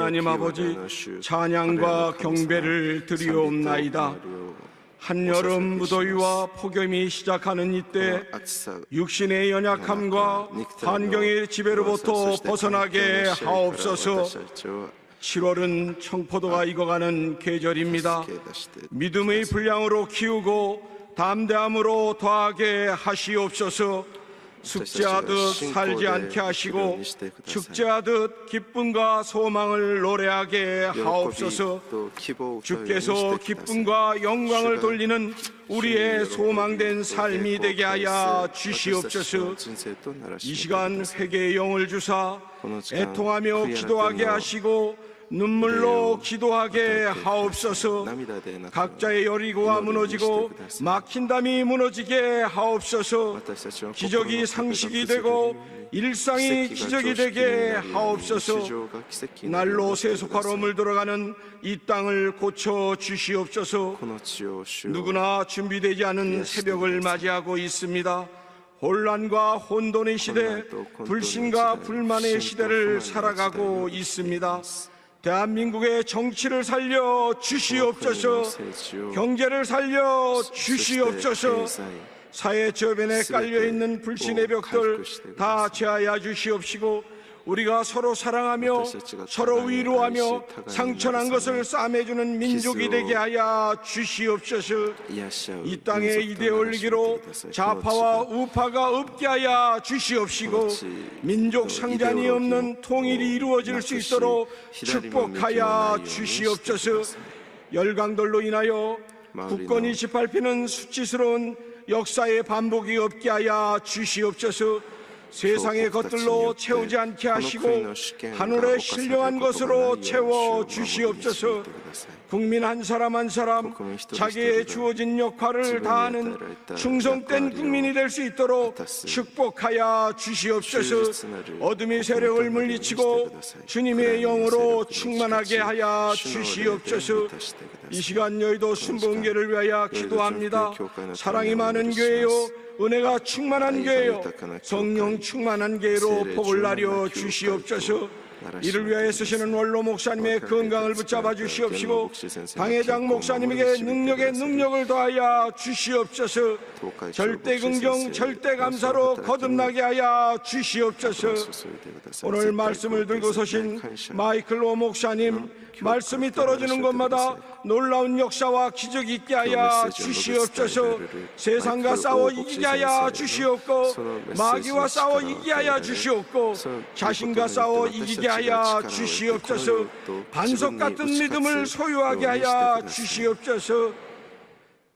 하나님 아버지, 찬양과 경배를 드리옵나이다. 한여름 무더위와 폭염이 시작하는 이때 육신의 연약함과 환경의 지배로부터 벗어나게 하옵소서. 7월은 청포도가 익어가는 계절입니다. 믿음의 분량으로 키우고 담대함으로 더하게 하시옵소서. 숙제하듯 살지 않게 하시고 축제하듯 기쁨과 소망을 노래하게 하옵소서. 주께서 기쁨과 영광을 돌리는 우리의 소망된 삶이 되게 하여 주시옵소서. 이 시간 회개의 영을 주사 애통하며 기도하게 하시고 눈물로 기도하게 하옵소서. 각자의 여리고가 무너지고 막힌 담이 무너지게 하옵소서. 기적이 상식이 되고 일상이 기적이 되게 하옵소서. 날로 세속화로 물들어가는 이 땅을 고쳐 주시옵소서. 누구나 준비되지 않은 새벽을 맞이하고 있습니다. 혼란과 혼돈의 시대, 불신과 불만의 시대를 살아가고 있습니다. 대한민국의 정치를 살려 주시옵소서. 경제를 살려 주시옵소서. 사회 저변에 깔려있는 불신의 벽들 다 제하여 주시옵시고, 우리가 서로 사랑하며 서로 위로하며 상처난 것을 싸매주는 민족이 되게 하여 주시옵소서. 이 땅의 이데올기로 좌파와 우파가 없게 하여 주시옵시고, 민족 상잔이 없는 통일이 이루어질 수 있도록 축복하여 주시옵소서. 열강들로 인하여 국권이 짓밟히는 수치스러운 역사의 반복이 없게 하여 주시옵소서. 세상의 것들로 채우지 않게 하시고 하늘의 신령한 것으로 채워 주시옵소서. 국민 한 사람 한 사람 자기의 주어진 역할을 다하는 충성된 국민이 될 수 있도록 축복하여 주시옵소서. 어둠의 세력을 물리치고 주님의 영으로 충만하게 하여 주시옵소서. 이 시간 여의도 순복음교회를 위하여 기도합니다. 사랑이 많은 교회요, 은혜가 충만한 교회요, 성령 충만한 교회로 복을 나려 주시옵소서. 이를 위하여 쓰시는 원로 목사님의 건강을 붙잡아 주시옵시고, 당회장 목사님에게 능력을 더하여 주시옵소서. 절대 긍정 절대 감사로 거듭나게 하여 주시옵소서. 오늘 말씀을 들고 서신 마이클 오 목사님, 말씀이 떨어지는 곳마다 놀라운 역사와 기적이 있게 하여 주시옵소서. 세상과 싸워 이기게 하여 주시옵고, 마귀와 싸워 이기게 하여 주시옵고, 자신과 싸워 이기게 하여 주시옵소서. 반석 같은 믿음을 소유하게 하여 주시옵소서.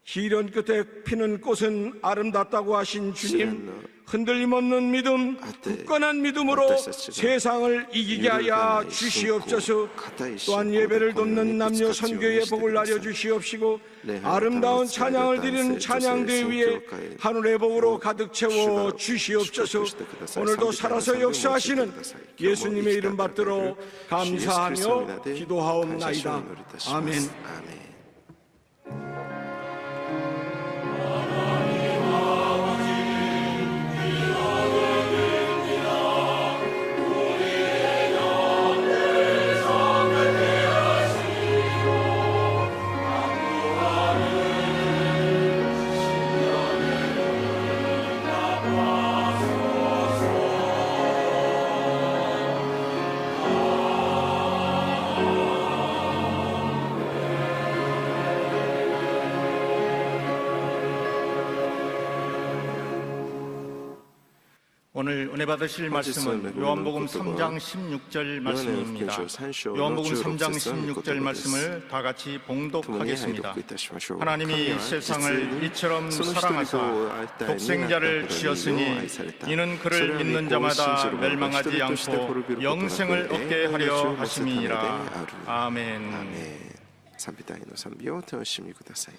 시련 끝에 피는 꽃은 아름답다고 하신 주님, 흔들림 없는 믿음, 굳건한 믿음으로 세상을 이기게 하여 주시옵소서. 또한 예배를 돕는 남녀 선교의 복을 나려 주시옵시고, 아름다운 찬양을 드리는 찬양대 위에 하늘의 복으로 가득 채워 주시옵소서. 오늘도 살아서 역사하시는 예수님의 이름 받들어 감사하며 기도하옵나이다. 아멘. 오늘 은혜 받으실 말씀은 요한복음 3장 16절 말씀입니다. 요한복음 3장 16절 말씀을 다 같이 봉독하겠습니다. 하나님이 세상을 이처럼 사랑하사 독생자를 주셨으니 이는 그를 믿는 자마다 멸망하지 않고 영생을 얻게 하려 하심이니라. 아멘. 賛美隊の賛美をお楽しみください。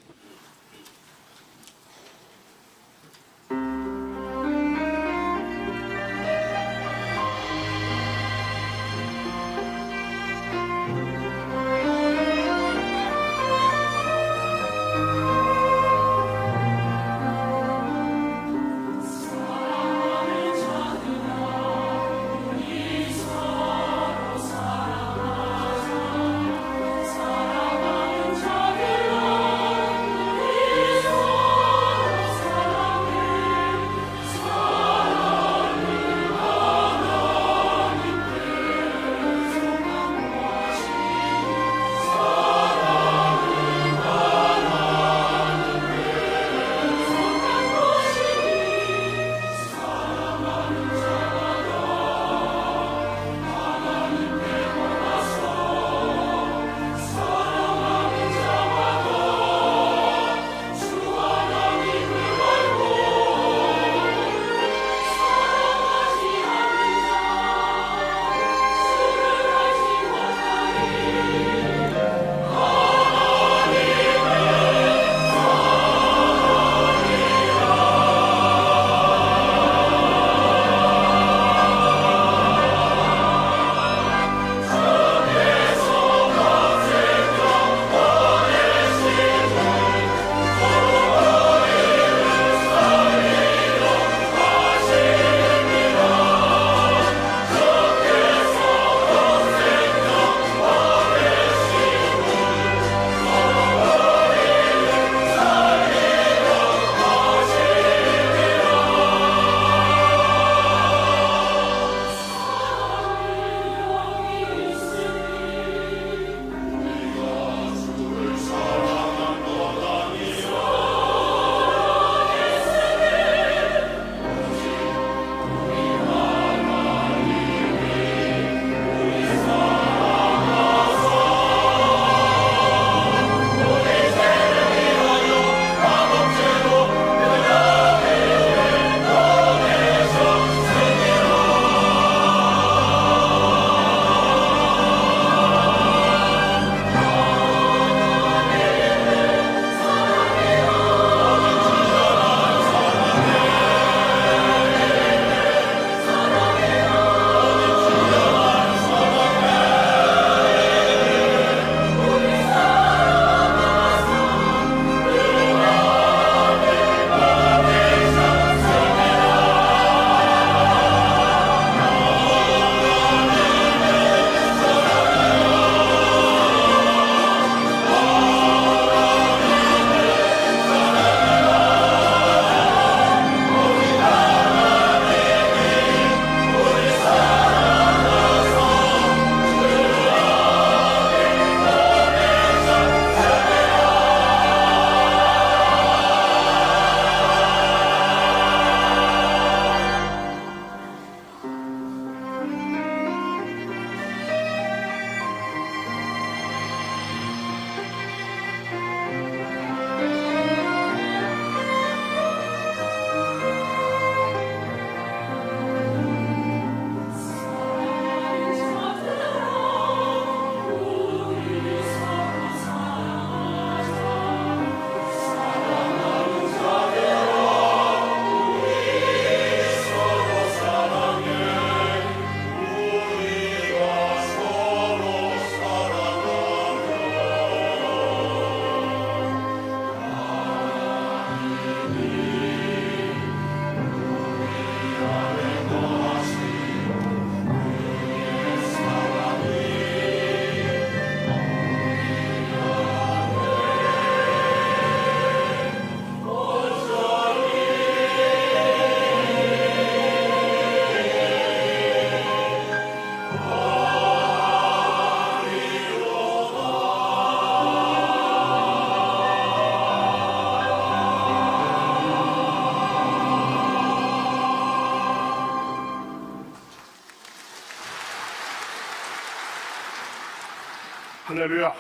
할렐루야.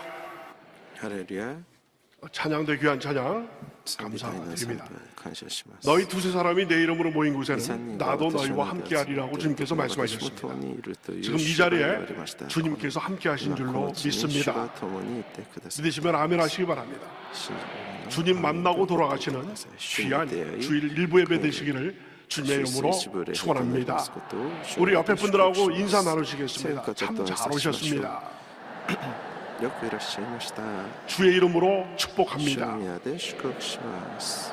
할렐루야. 찬양대 귀한 찬양 賛美隊の賛 감사드립니다. 美感謝します。 너희 두세 사람이 내 이름으로 모인 三 곳에는 人が 나도 私の 너희와 名で 함께하리라고 集まってい 주님께서 る私も 말씀하셨습니다. 共にいるという 지금 이 主が言わ 자리에 れました 주님께서 함께하신 今こ 줄로 の地に主が 믿습니다. 共にいてください。 믿으시면 아멘 하시기 바랍니다. 信じる者 주님 만나고 돌아가시는 귀한 주일 일부 예배 되시기를 주님의 이름으로 축원합니다. 우리 옆에 분들하고 인사 나누시겠습니다. 참 잘 오셨습니다. よくいらっしゃいました。 주의 이름으로 主 축복합니다. の宮で祝福します。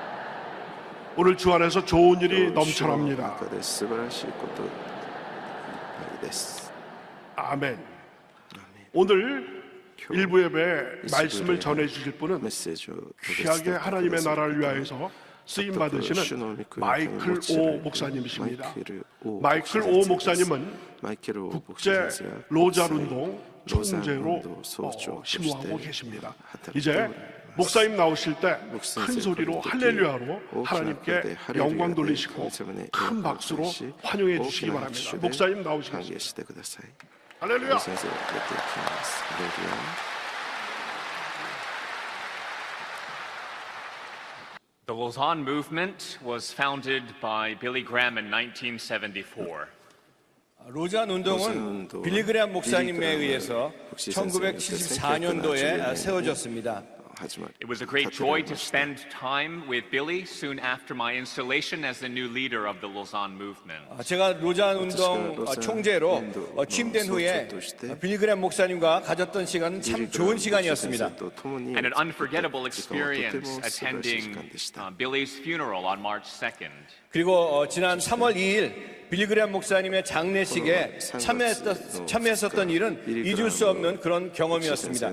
오늘 주 안에서 좋은 일이 主の 넘쳐납니다. 中で素晴らしいこといっぱいです。 아멘. 오늘 일부 예배 말씀을 전해 주실 メ 분은 ッセージを 귀하게 하나님의 나라를 위하여서 쓰임 받으시는 마이클 오 목사님이십니다. 마이클 오 목사님은 マイケル 국제 로잘 운동 총재로 심호하고 계십니다. 이제 목사님 나오실 때 큰 소리로 할렐루야로 하나님께 영광 돌리시고 큰 박수로 환영해 주시기 바랍니다. 목사님 나오시겠습니다. してください。 할렐루야. 先生出ていきます。ハレルヤ。 The Lausanne movement was founded by Billy Graham in 1974. 로잔 운동은 빌리그레암 목사님에 의해서 1974년도에 세워졌습니다. It was a great joy to spend time with Billy soon after my installation as the new leader of the Lausanne movement. 제가 로잔 운동 총재로 취임된 후에 빌리그레암 목사님과 가졌던 시간은 참 좋은 시간이었습니다. And an unforgettable experience attending Billy's funeral on March 2nd. 그리고 지난 3월 2일 빌리그레암 목사님의 장례식에 참여했었던 일은 잊을 수 없는 그런 경험이었습니다.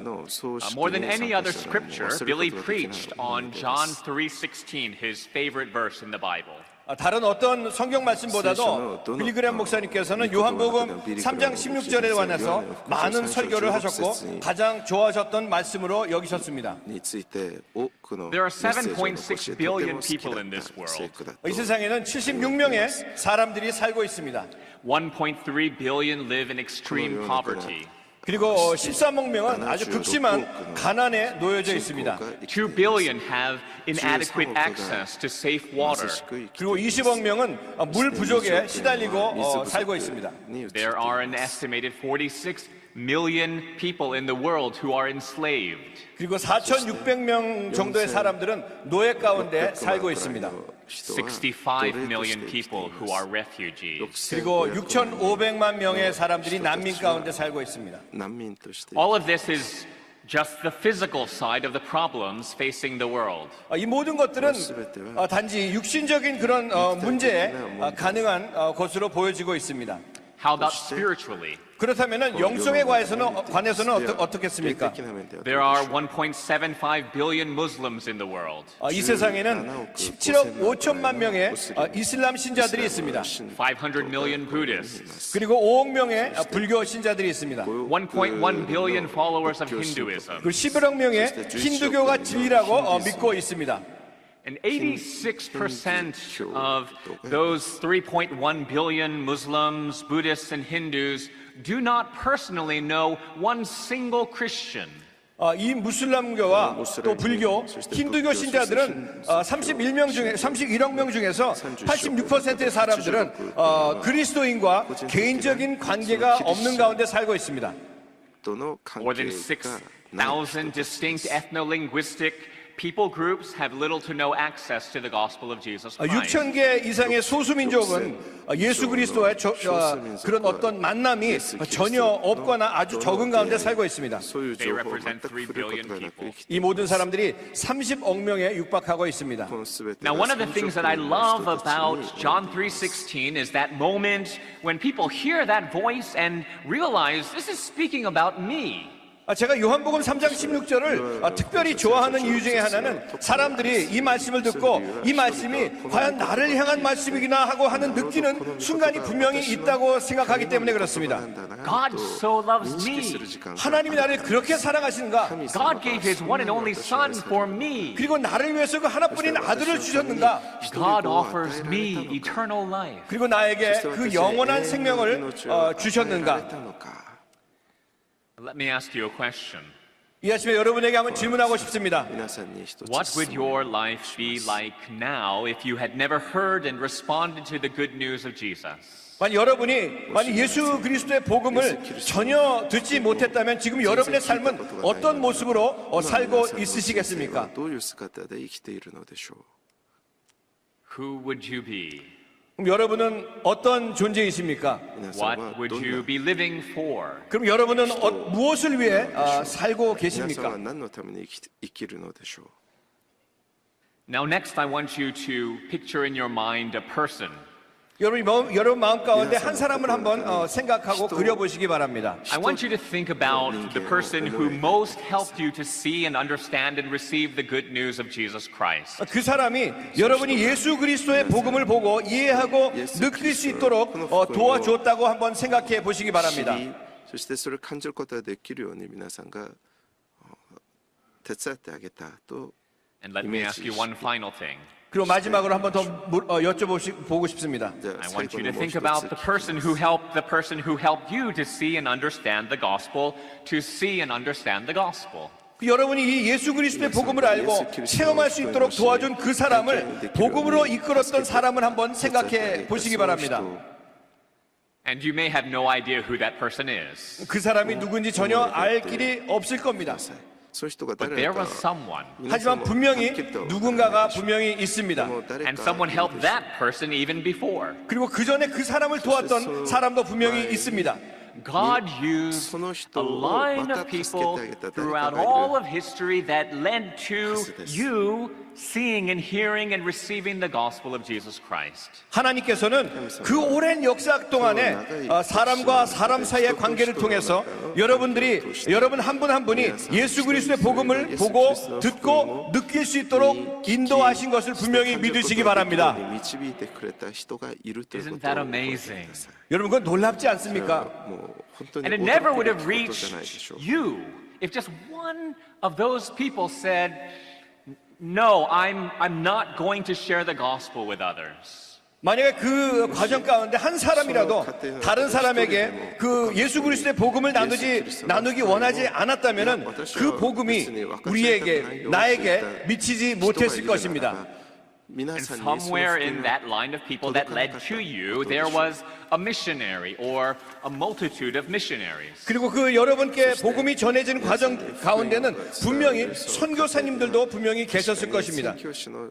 More than any other scripture, Billy preached on John 3:16, his favorite verse in the Bible. 다른 어떤 성경 말씀보다도 빌리그레암 목사님께서는 요한복음 3장 16절에 관해서 많은 설교를 하셨고 가장 좋아하셨던 말씀으로 여기셨습니다. There are 7.6 billion people in this world. 이 세상에는 76명의 사람들이 살고 있습니다. 1.3 billion live in extreme poverty. 그리고 13억 명은 아주 극심한 가난에 놓여져 있습니다. 2 billion have inadequate access to safe water. 그리고 20억 명은 물 부족에 시달리고 살고 있습니다. There are an estimated 46 million people in the world who are enslaved. 그리고 4,600명 정도의 사람들은 노예 가운데 살고 있습니다. 65 million people who are refugees. 그리고 6,500만 명의 사람들이 난민 가운데 살고 있습니다. All of this is just the physical side of the problems facing the world. 이 모든 것들은 단지 육신적인 그런 문제에 가능한 것으로 보여지고 있습니다. How about spiritually? 그렇다면 영성에 관해서는 어떻겠습니까? There are 1.75 billion Muslims in the world. 이 세상에는 17억 5천만 명의 이슬람 신자들이 있습니다. 500 million Buddhists. 그리고 5억 명의 불교 신자들이 있습니다. 1.1 billion followers of Hinduism. 그리고 11억 명의 힌두교가 진리라고 믿고 있습니다. And 86% of those 3.1 billion Muslims, Buddhists, and Hindus do not personally know one single Christian. 이 무슬람교와 또 불교, 힌두교 신자들은 31억 명 중에서 86%의 사람들은 그리스도인과 개인적인 관계가 없는 가운데 살고 있습니다. More than 6,000 distinct ethno-linguistic people groups have little to no access to the gospel of Jesus Christ. 6,000개 이상의 소수민족은 예수 그리스도와의 그런 어떤 만남이 전혀 없거나 아주 적은 가운데 살고 있습니다. They represent 3 billion people. 이 모든 사람들이 30억 명에 육박하고 있습니다. Now, one of the things that I love about John 3:16 is that moment when people hear that voice and realize this is speaking about me. 제가 요한복음 3장 16절을 특별히 좋아하는 이유 중에 하나는 사람들이 이 말씀을 듣고 이 말씀이 과연 나를 향한 말씀이구나 하고 하는 느끼는 순간이 분명히 있다고 생각하기 때문에 그렇습니다. God so loves me. 하나님이 나를 그렇게 사랑하시는가? God gave His one and only Son for me. 그리고 나를 위해서 그 하나뿐인 아들을 주셨는가? God offers me eternal life. 그리고 나에게 그 영원한 생명을 주셨는가? Let me ask you a question. 이 아침에 여러분에게 한번 질문하고 싶습니다. What would your life be like now if you had never heard and responded to the good news of Jesus? 만약 여러분이 예수 그리스도의 복음을 전혀 듣지 못했다면 지금 여러분의 삶은 어떤 모습으로 살고 있으시겠습니까? Who would you be? 그럼 여러분은 어떤 존재이십니까? What would you be living for? 그럼 여러분은 무엇을 위해 살고 계십니까? Now next I want you to picture in your mind a person. 여러분 마음 가운데 한 사람을 한번 생각하고 그려보시기 바랍니다. I want you to think about the person who most helped you to see and understand and receive the good news of Jesus Christ. 그 사람이 여러분이 예수 그리스도의 복음을 보고 이해하고 느낄 수 있도록 도와주었다고 한번 생각해 보시기 바랍니다. そしてそれを感じることができるように皆さんが手伝ってあげたと And let me ask you one final thing. 그리고 마지막으로 한번 더 여쭤보고 싶습니다. I want you to think about the person who helped you to see and understand the gospel, to see and understand the gospel. 여러분이 이 예수 그리스도의 복음을 알고 체험할 수 있도록 도와준 그 사람을 복음으로 이끌었던 사람을 한번 생각해 보시기 바랍니다. And you may have no idea who that person is. 그 사람이 누군지 전혀 알 길이 없을 겁니다. But there was someone. 하지만 분명히 누군가가 분명히 있습니다. And someone helped that person even before. 그리고 그 전에 그 사람을 도왔던 사람도 분명히 있습니다. God used a line of people throughout all of history that led to you seeing and hearing and receiving the gospel of Jesus Christ. 하나님께서는 그 오랜 역사 동안에 사람과 사람 사이의 관계를 통해서 여러분 한 분 한 분이 예수 그리스도의 복음을 보고 듣고 느낄 수 있도록 인도하신 것을 분명히 믿으시기 바랍니다. Isn't that amazing? 여러분 그건 놀랍지 않습니까? And it never would have reached you if just one of those people said, "No, I'm not going to share the gospel with others." 만약에 그 과정 가운데 한 사람이라도 다른 사람에게 그 예수 그리스도의 복음을 나누기 원하지 않았다면은 그 복음이 나에게 미치지 못했을 것입니다. And somewhere in that line of people that led to you, there was a missionary or a multitude of missionaries. 그리고 그 여러분께 복음이 전해지는 과정 가운데는 분명히 선교사님들도 분명히 계셨을 것입니다.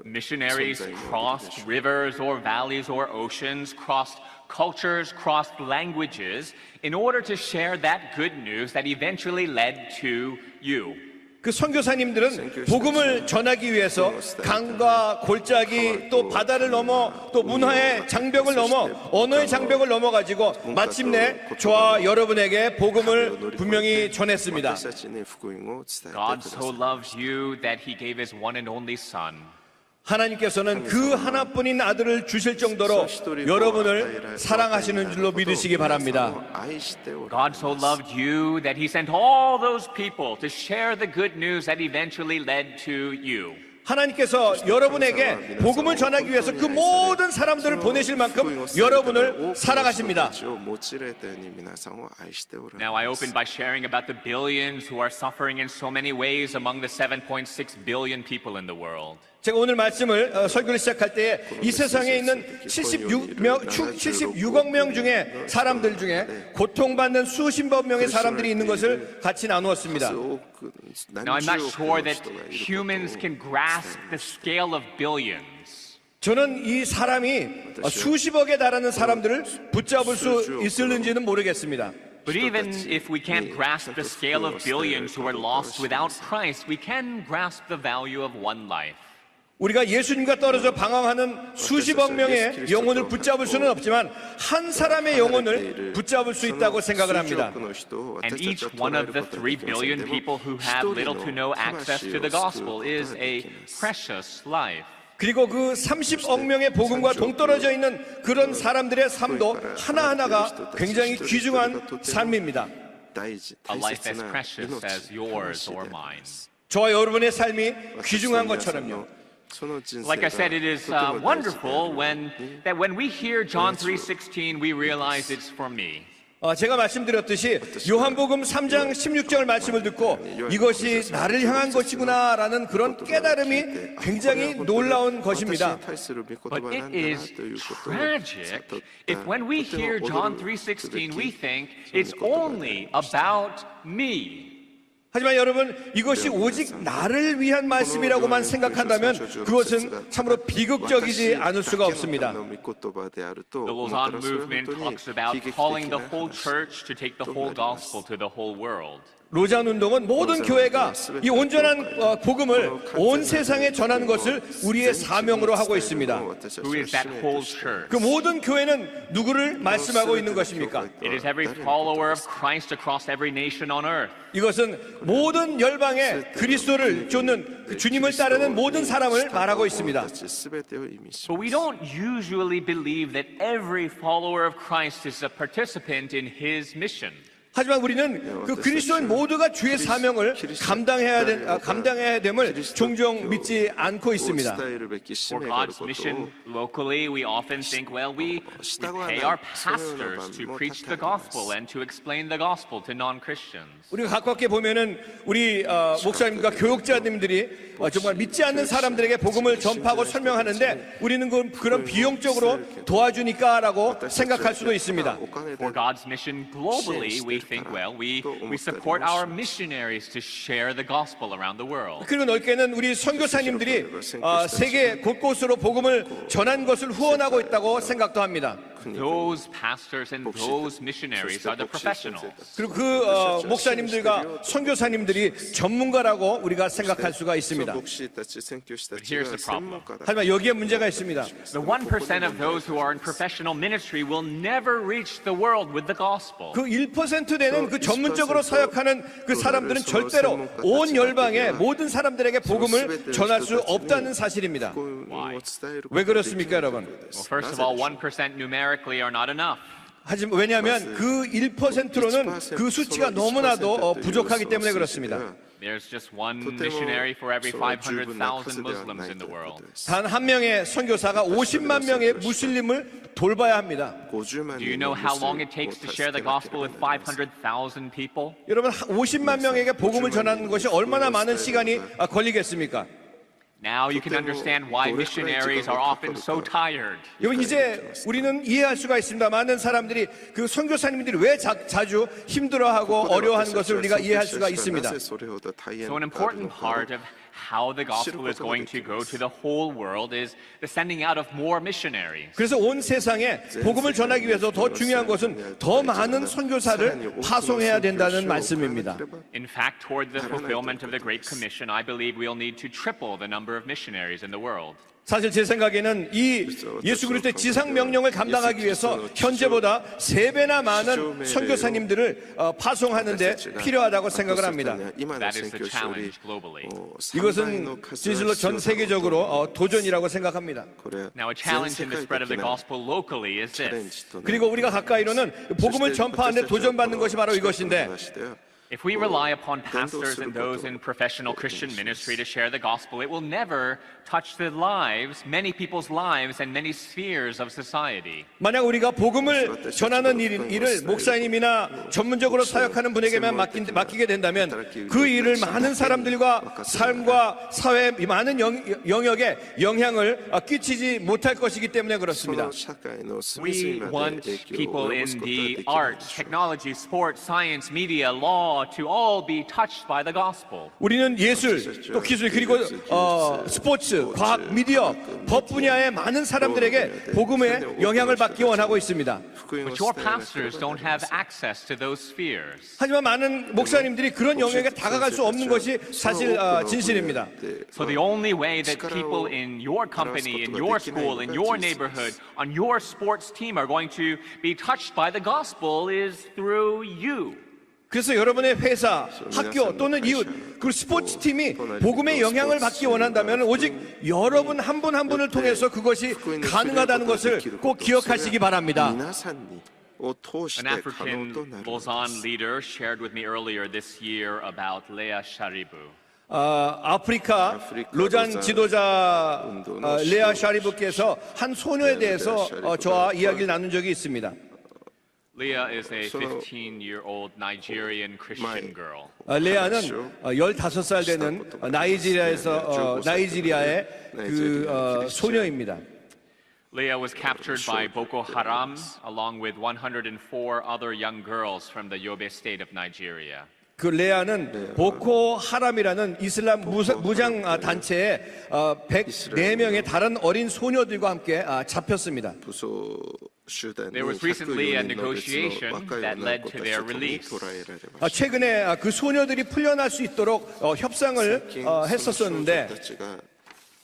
Missionaries crossed rivers or valleys or oceans, crossed cultures, crossed languages in order to share that good news that eventually led to you. 그 선교사님들은 복음을 전하기 위해서 강과 골짜기 또 바다를 넘어 또 문화의 장벽을 넘어 언어의 장벽을 넘어 가지고 마침내 저와 여러분에게 복음을 분명히 전했습니다. God so loves you that he gave his one and only son. 하나님께서는 그 하나뿐인 아들을 주실 정도로 여러분을 사랑하시는 줄로 믿으시기 바랍니다. God so loved you that he sent all those people to share the good news that eventually led to you. 하나님께서 여러분에게 복음을 전하기 위해서 그 모든 사람들을 보내실 만큼 여러분을 사랑하십니다. Now I open by sharing about the billions who are suffering in so many ways among the 7.6 billion people in the world. 제가 오늘 말씀을 설교를 시작할 때에 이 세상에 있는 76억 명 중에 사람들 중에 고통받는 수십억 명의 사람들이 있는 것을 같이 나누었습니다. Now I'm not sure that humans can grasp the scale of billions. 저는 이 사람이 수십억에 달하는 사람들을 붙잡을 수 있을는지는 모르겠습니다. But even if we can't grasp the scale of billions who are lost without Christ, we can grasp the value of one life. 우리가 예수님과 떨어져 방황하는 수십억 명의 영혼을 붙잡을 수는 없지만 한 사람의 영혼을 붙잡을 수 있다고 생각을 합니다. And each one of the 3 billion people who have little to no access to the gospel is a precious life. 그리고 그 30억 명의 복음과 동떨어져 있는 그런 사람들의 삶도 하나하나가 굉장히 귀중한 삶입니다. A life as precious as yours or mine. 저와 여러분의 삶이 귀중한 것처럼요. Like I said, it is wonderful when we hear John 3:16, we realize it's for me. 제가 말씀드렸듯이 요한복음 3장 16절 말씀을 듣고 이것이 나를 향한 것이구나라는 그런 깨달음이 굉장히 놀라운 것입니다. But it is tragic if when we hear John 3:16 we think it's only about me. 하지만 여러분, 이것이 오직 나를 위한 말씀이라고만 생각한다면 그것은 참으로 비극적이지 않을 수가 없습니다. The Lausanne movement talks about calling the whole church to take the whole gospel to the whole world. 로잔 운동은 모든 교회가 이 온전한 복음을 온 세상에 전하는 것을 우리의 사명으로 하고 있습니다. Who is that whole church? 그 모든 교회는 누구를 말씀하고 있는 것입니까? It is every follower of Christ across every nation on earth. 이것은 모든 열방에 그리스도를 쫓는 그 주님을 따르는 모든 사람을 말하고 있습니다. But we don't usually believe that every follower of Christ is a participant in his mission. 하지만 우리는 그 그리스도인 모두가 주의 사명을 감당해야 됨을 종종 믿지 않고 있습니다. For God's mission locally, we often think, well, we pay our pastors to preach the gospel and to explain the gospel to non-Christians. 우리가 가깝게 보면은 우리 목사님과 교육자님들이 정말 믿지 않는 사람들에게 복음을 전파하고 설명하는데 우리는 그런 비용적으로 도와주니까라고 생각할 수도 있습니다. For God's mission globally, we think, well, we support our missionaries to share the gospel around the world. 그리고 넓게는 우리 선교사님들이 세계 곳곳으로 복음을 전한 것을 후원하고 있다고 생각도 합니다. Those pastors and those missionaries are the professionals. 그리고 그 목사님들과 선교사님들이 전문가라고 우리가 생각할 수가 있습니다. Here's the problem. 하지만 여기에 문제가 있습니다. The 1% of those who are in professional ministry will never reach the world with the gospel. 그 1% 되는 그 전문적으로 사역하는 그 사람들은 절대로 온 열방의 모든 사람들에게 복음을 전할 수 없다는 사실입니다. 왜 그렇습니까, 여러분? Well, first of all, 1% numerically are not enough. 하지만 왜냐하면 그 1%로는 그 수치가 너무나도 부족하기 때문에 그렇습니다. There's just one missionary for every 500,000 Muslims in the world. 단 한 명의 선교사가 50만 명의 무슬림을 돌봐야 합니다. Do you know how long it takes to share the gospel with 500,000 people? 여러분, 50만 명에게 복음을 전하는 것이 얼마나 많은 시간이 걸리겠습니까? Now you can understand why missionaries are often so tired. 여러분, 이제 우리는 이해할 수가 있습니다. 많은 사람들이 그 선교사님들이 왜 자주 힘들어하고 어려워하는 것을 우리가 이해할 수가 있습니다. So an important part of how the gospel is going to go to the whole world is the sending out of more missionaries. 그래서 온 세상에 복음을 전하기 위해서 더 중요한 것은 더 많은 선교사를 파송해야 된다는 말씀입니다. In fact, toward the fulfillment of the Great Commission, I believe we'll need to triple the number of missionaries in the world. 사실 제 생각에는 이 예수 그리스도의 지상 명령을 감당하기 위해서 현재보다 3배나 많은 선교사님들을 파송하는 데 필요하다고 생각을 합니다. That is the challenge globally. 이것은 진실로 전 세계적으로 도전이라고 생각합니다. Now, a challenge in the spread of the gospel locally is this. 그리고 우리가 가까이로는 복음을 전파하는 데 도전받는 것이 바로 이것인데 If we rely upon pastors and those in professional Christian ministry to share the gospel, it will never touch the lives, many people's lives and many spheres of society. 만약 우리가 복음을 전하는 일을 목사님이나 전문적으로 사역하는 분에게만 맡기게 된다면 그 일을 많은 사람들과 삶과 사회 많은 영역에 영향을 끼치지 못할 것이기 때문에 그렇습니다. We want people in the arts, technology, sports, science, media, law to all be touched by the gospel. 우리는 예술, 또 기술, 그리고 스포츠, 과학, 미디어, 법 분야의 많은 사람들에게 복음의 영향을 받기 원하고 있습니다. But your pastors don't have access to those spheres. 하지만 많은 목사님들이 그런 영역에 다가갈 수 없는 것이 사실 진실입니다. So the only way that people in your company, in your school, in your neighborhood, on your sports team are going to be touched by the gospel is through you. 그래서 여러분의 회사, 학교 또는 이웃, 그 스포츠팀이 복음의 영향을 받기 원한다면 오직 여러분 한 분 한 분을 통해서 그것이 가능하다는 것을 꼭 기억하시기 바랍니다. An African Lausanne leader shared with me earlier this year about Leah Sharibu. 아프리카 로잔 지도자 레아 샤리브께서 한 소녀에 대해서 저와 이야기를 나눈 적이 있습니다. Leah is a 15-year-old Nigerian Christian girl. 레아는 15살 되는 나이지리아의 그 소녀입니다. Leah was captured by Boko Haram along with 104 other young girls from the Yobe state of Nigeria. 그 레아는 보코 하람이라는 이슬람 무장 단체에 104명의 다른 어린 소녀들과 함께 잡혔습니다. There was recently a negotiation that led to their release. 최근에 그 소녀들이 풀려날 수 있도록 협상을 했었었는데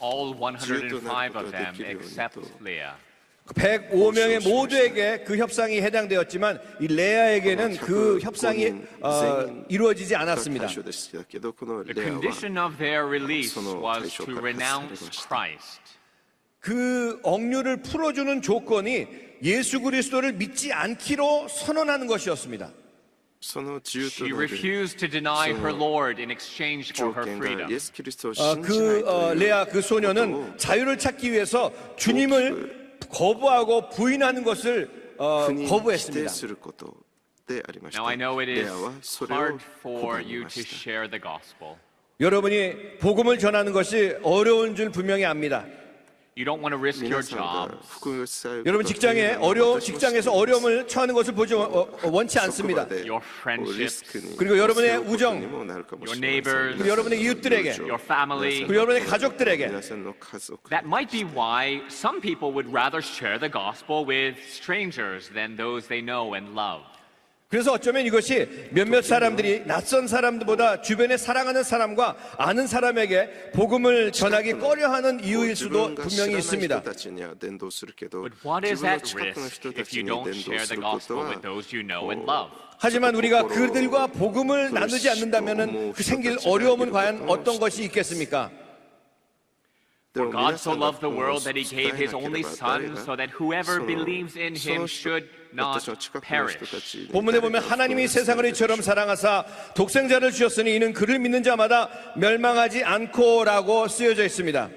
All 105 of them except Leah. 105명의 모두에게 그 협상이 해당되었지만 이 레아에게는 그 협상이 이루어지지 않았습니다. The condition of their release was to renounce Christ. 그 억류를 풀어주는 조건이 예수 그리스도를 믿지 않기로 선언하는 것이었습니다. She refused to deny her Lord in exchange for her freedom. 레아 그 소녀는 자유를 찾기 위해서 주님을 거부하고 부인하는 것을 거부했습니다. Now I know it is hard for you to share the gospel. 여러분이 복음을 전하는 것이 어려운 줄 분명히 압니다. You don't want to risk your job. 여러분 직장에서 어려움을 처하는 것을 원치 않습니다. Your friendships, 그리고 여러분의 우정, your neighbors, 그리고 여러분의 이웃들에게, your family. 그리고 여러분의 가족들에게. That might be why some people would rather share the gospel with strangers than those they know and love. 그래서 어쩌면 이것이 몇몇 사람들이 낯선 사람들보다 주변에 사랑하는 사람과 아는 사람에게 복음을 전하기 꺼려하는 이유일 수도 분명히 있습니다. But what is at risk if you don't share the gospel with those you know and love? 하지만 우리가 그들과 복음을 나누지 않는다면 그 생길 어려움은 과연 어떤 것이 있겠습니까? For God so loved the world that he gave his only son so that whoever believes in him should not perish. 본문에 보면 하나님이 세상을 이처럼 사랑하사 독생자를 주셨으니 이는 그를 믿는 자마다 멸망하지 않고라고 쓰여져 있습니다.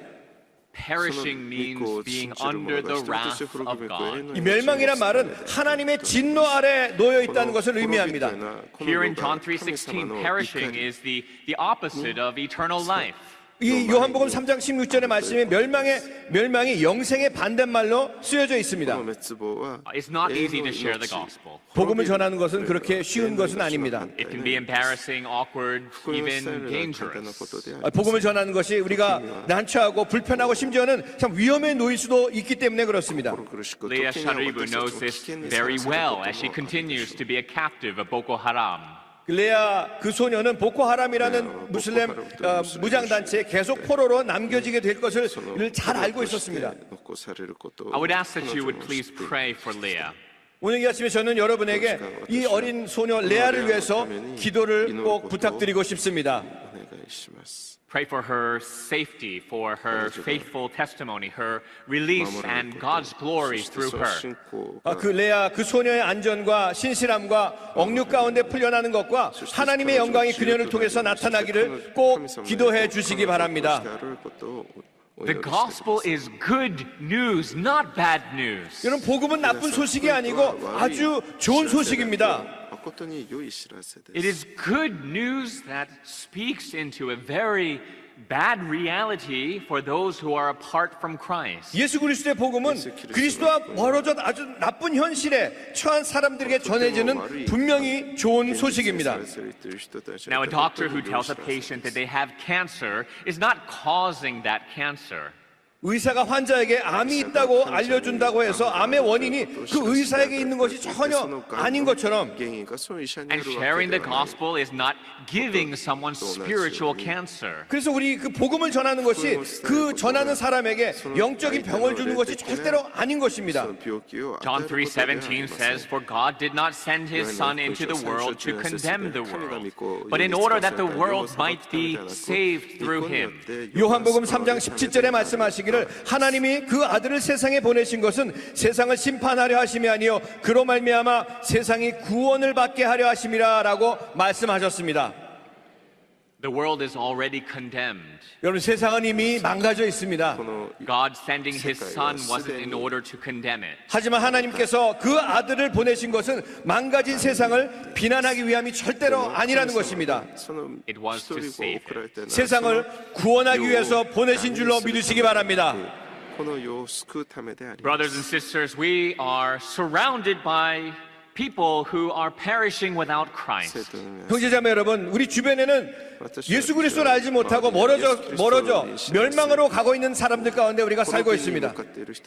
Perishing means being under the wrath of God. 이 멸망이란 말은 하나님의 진노 아래 놓여 있다는 것을 의미합니다. Here in John 3:16, perishing is the opposite of eternal life. 이 요한복음 3장 16절의 말씀에 멸망이 영생의 반대말로 쓰여져 있습니다. It's not easy to share the gospel. 복음을 전하는 것은 그렇게 쉬운 것은 아닙니다. It can be embarrassing, awkward, even dangerous. 복음을 전하는 것이 우리가 난처하고 불편하고 심지어는 참 위험에 놓일 수도 있기 때문에 그렇습니다. Leah Sharibu knows this very well as she continues to be a captive of Boko Haram. 레아 그 소녀는 보코하람이라는 무슬림 무장단체에 계속 포로로 남겨지게 될 것을 잘 알고 있었습니다. I would ask that you would please pray for Leah. 오늘 이 아침에 저는 여러분에게 이 어린 소녀 레아를 위해서 기도를 꼭 부탁드리고 싶습니다. Pray for her safety, for her faithful testimony, her release and God's glory through her. 그 레아 그 소녀의 안전과 신실함과 억류 가운데 풀려나는 것과 하나님의 영광이 그녀를 통해서 나타나기를 꼭 기도해 주시기 바랍니다. The gospel is good news, not bad news. 여러분 복음은 나쁜 소식이 아니고 아주 좋은 소식입니다. It is good news that speaks into a very bad reality for those who are apart from Christ. 예수 그리스도의 복음은 그리스도와 멀어져 아주 나쁜 현실에 처한 사람들에게 전해지는 분명히 좋은 소식입니다. Now, a doctor who tells a patient that they have cancer is not causing that cancer. 의사가 환자에게 암이 있다고 알려준다고 해서 암의 원인이 그 의사에게 있는 것이 전혀 아닌 것처럼 And sharing the gospel is not giving someone spiritual cancer. 그래서 우리 그 복음을 전하는 것이 그 전하는 사람에게 영적인 병을 주는 것이 절대로 아닌 것입니다. John 3:17 says, For God did not send his Son into the world to condemn the world, but in order that the world might be saved through him. 요한복음 3장 17절에 말씀하시기를 하나님이 그 아들을 세상에 보내신 것은 세상을 심판하려 하심이 아니요 그로 말미암아 세상이 구원을 받게 하려 하심이라라고 말씀하셨습니다. The world is already condemned. 여러분 세상은 이미 망가져 있습니다. God sending his son wasn't in order to condemn it. 하지만 하나님께서 그 아들을 보내신 것은 망가진 세상을 비난하기 위함이 절대로 아니라는 것입니다. It was to save it. 세상을 구원하기 위해서 보내신 줄로 믿으시기 바랍니다. Brothers and sisters, we are surrounded by people who are perishing without Christ. 형제자매 여러분, 우리 주변에는 예수 그리스도를 알지 못하고 멀어져 멸망으로 가고 있는 사람들 가운데 우리가 살고 있습니다.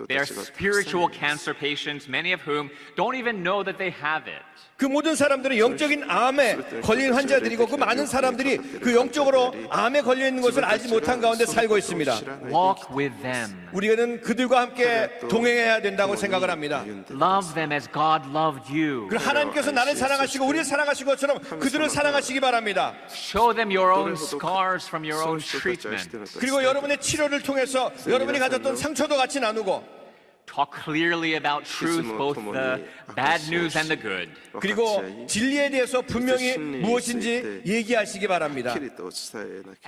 They are spiritual cancer patients, many of whom don't even know that they have it. 그 모든 사람들은 영적인 암에 걸린 환자들이고 그 많은 사람들이 그 영적으로 암에 걸려 있는 것을 알지 못한 가운데 살고 있습니다. Walk with them. 우리는 그들과 함께 동행해야 된다고 생각을 합니다. Love them as God loved you. 그리고 하나님께서 나를 사랑하시고 우리를 사랑하신 것처럼 그들을 사랑하시기 바랍니다. Show them your own scars from your own treatment. 그리고 여러분의 치료를 통해서 여러분이 가졌던 상처도 같이 나누고 Talk clearly about truth, both the bad news and the good. 그리고 진리에 대해서 분명히 무엇인지 얘기하시기 바랍니다.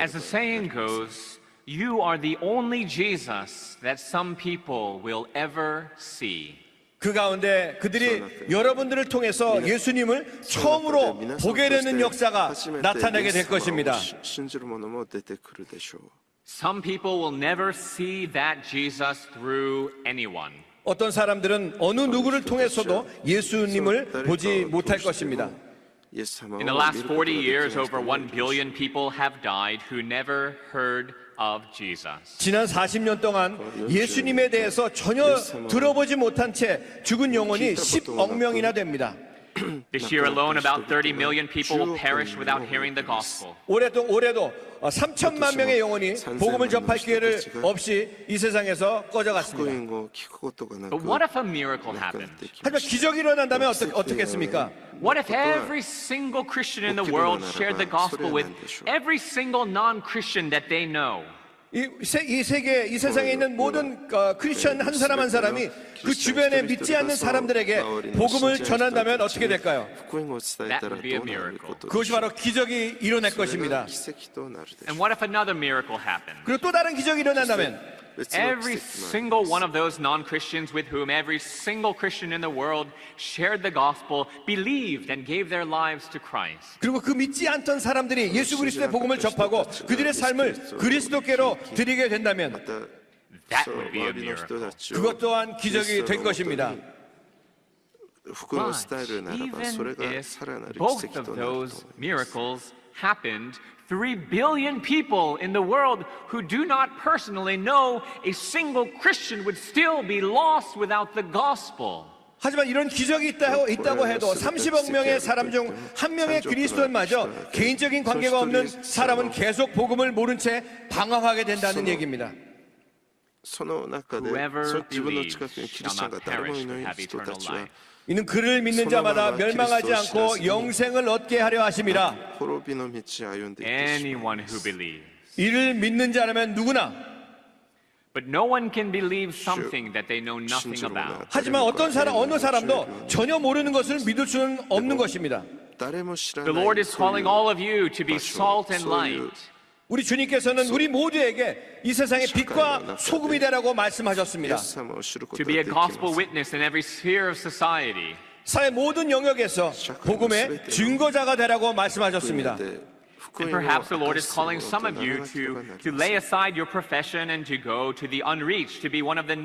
As the saying goes, you are the only Jesus that some people will ever see. 그 가운데 그들이 여러분들을 통해서 예수님을 처음으로 보게 되는 역사가 나타나게 될 것입니다. Some people will never see that Jesus through anyone. 어떤 사람들은 어느 누구를 통해서도 예수님을 보지 못할 것입니다. In the last 40 years, over 1 billion people have died who never heard of Jesus. 지난 40년 동안 예수님에 대해서 전혀 들어보지 못한 채 죽은 영혼이 10억 명이나 됩니다. This year alone, about 30 million people will perish without hearing the gospel. 올해도 3천만 명의 영혼이 복음을 접할 기회를 없이 이 세상에서 꺼져갔습니다. But what if a miracle happened? 하지만 기적이 일어난다면 어떻겠습니까? What if every single Christian in the world shared the gospel with every single non-Christian that they know? 이 세상에 있는 모든 크리스천 한 사람 한 사람이 그 주변에 믿지 않는 사람들에게 복음을 전한다면 어떻게 될까요? That would be a miracle. 그것이 바로 기적이 일어날 것입니다. And what if another miracle happened? 그리고 또 다른 기적이 일어난다면 Every single one of those non-Christians with whom every single Christian in the world shared the gospel believed and gave their lives to Christ. 그리고 그 믿지 않던 사람들이 예수 그리스도의 복음을 접하고 그들의 삶을 그리스도께로 드리게 된다면 That would be a miracle. 그것 또한 기적이 될 것입니다. But even if both of those miracles happened, 3 billion people in the world who do not personally know a single Christian would still be lost without the gospel. 하지만 이런 기적이 있다고 해도 30억 명의 사람 중 한 명의 그리스도인마저 개인적인 관계가 없는 사람은 계속 복음을 모른 채 방황하게 된다는 얘기입니다. Whoever believes shall not perish but have eternal life. 이는 그를 믿는 자마다 멸망하지 않고 영생을 얻게 하려 하심이라. Anyone who believes. 이를 믿는 자라면 누구나. But no one can believe something that they know nothing about. 하지만 어느 사람도 전혀 모르는 것을 믿을 수는 없는 것입니다. The Lord is calling all of you to be salt and light. 우리 주님께서는 우리 모두에게 이 세상의 빛과 소금이 되라고 말씀하셨습니다. To be a gospel witness in every sphere of society. 사회 모든 영역에서 복음의 증거자가 되라고 말씀하셨습니다. And perhaps the Lord is calling some of you to lay aside your profession and to go to the unreached, to be one of the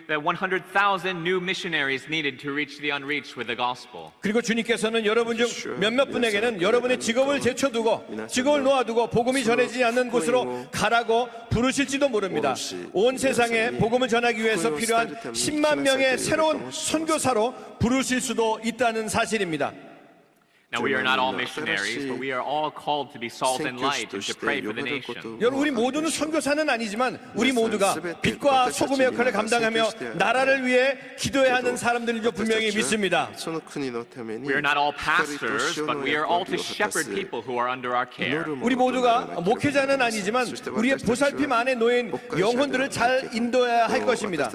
100,000 new missionaries needed to reach the unreached with the gospel. 그리고 주님께서는 여러분 중 몇몇 분에게는 여러분의 직업을 제쳐두고 직업을 놓아두고 복음이 전해지지 않는 곳으로 가라고 부르실지도 모릅니다. 온 세상에 복음을 전하기 위해서 필요한 10만 명의 새로운 선교사로 부르실 수도 있다는 사실입니다. Now we are not all missionaries, but we are all called to be salt and light and to pray for the nation. 여러분 우리 모두는 선교사는 아니지만 우리 모두가 빛과 소금의 역할을 감당하며 나라를 위해 기도해야 하는 사람들인 줄 분명히 믿습니다. We are not all pastors, but we are all to shepherd people who are under our care. 우리 모두가 목회자는 아니지만 우리의 보살핌 안에 놓인 영혼들을 잘 인도해야 할 것입니다.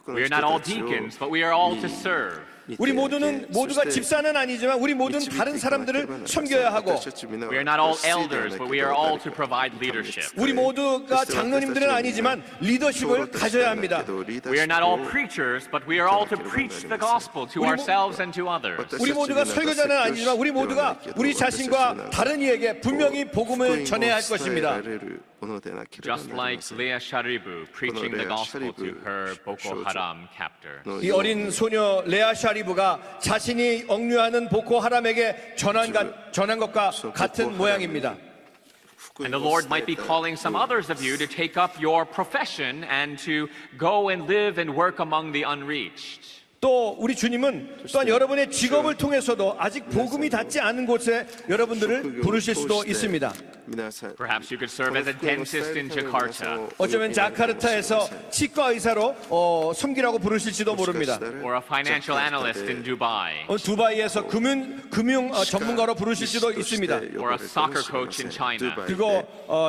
We are not all deacons, but we are all to serve. 우리 모두가 집사는 아니지만 우리 모두는 다른 사람들을 섬겨야 하고 We are not all elders, but we are all to provide leadership. 우리 모두가 장로님들은 아니지만 리더십을 가져야 합니다. We are not all preachers, but we are all to preach the gospel to ourselves and to others. 우리 모두가 설교자는 아니지만 우리 모두가 우리 자신과 다른 이에게 분명히 복음을 전해야 할 것입니다. Just like Leah Sharibu preaching the gospel to her Boko Haram captor. 이 어린 소녀 레아 샤리브가 자신이 억류하는 보코 하람에게 전한 것과 같은 모양입니다. And the Lord might be calling some others of you to take up your profession and to go and live and work among the unreached. 또 우리 주님은 또한 여러분의 직업을 통해서도 아직 복음이 닿지 않은 곳에 여러분들을 부르실 수도 있습니다. Perhaps you could serve as a dentist in Jakarta, 어쩌면 자카르타에서 치과 의사로 섬기라고 부르실지도 모릅니다. or a financial analyst in Dubai, 두바이에서 금융 전문가로 부르실지도 있습니다. or a soccer coach in China, 그리고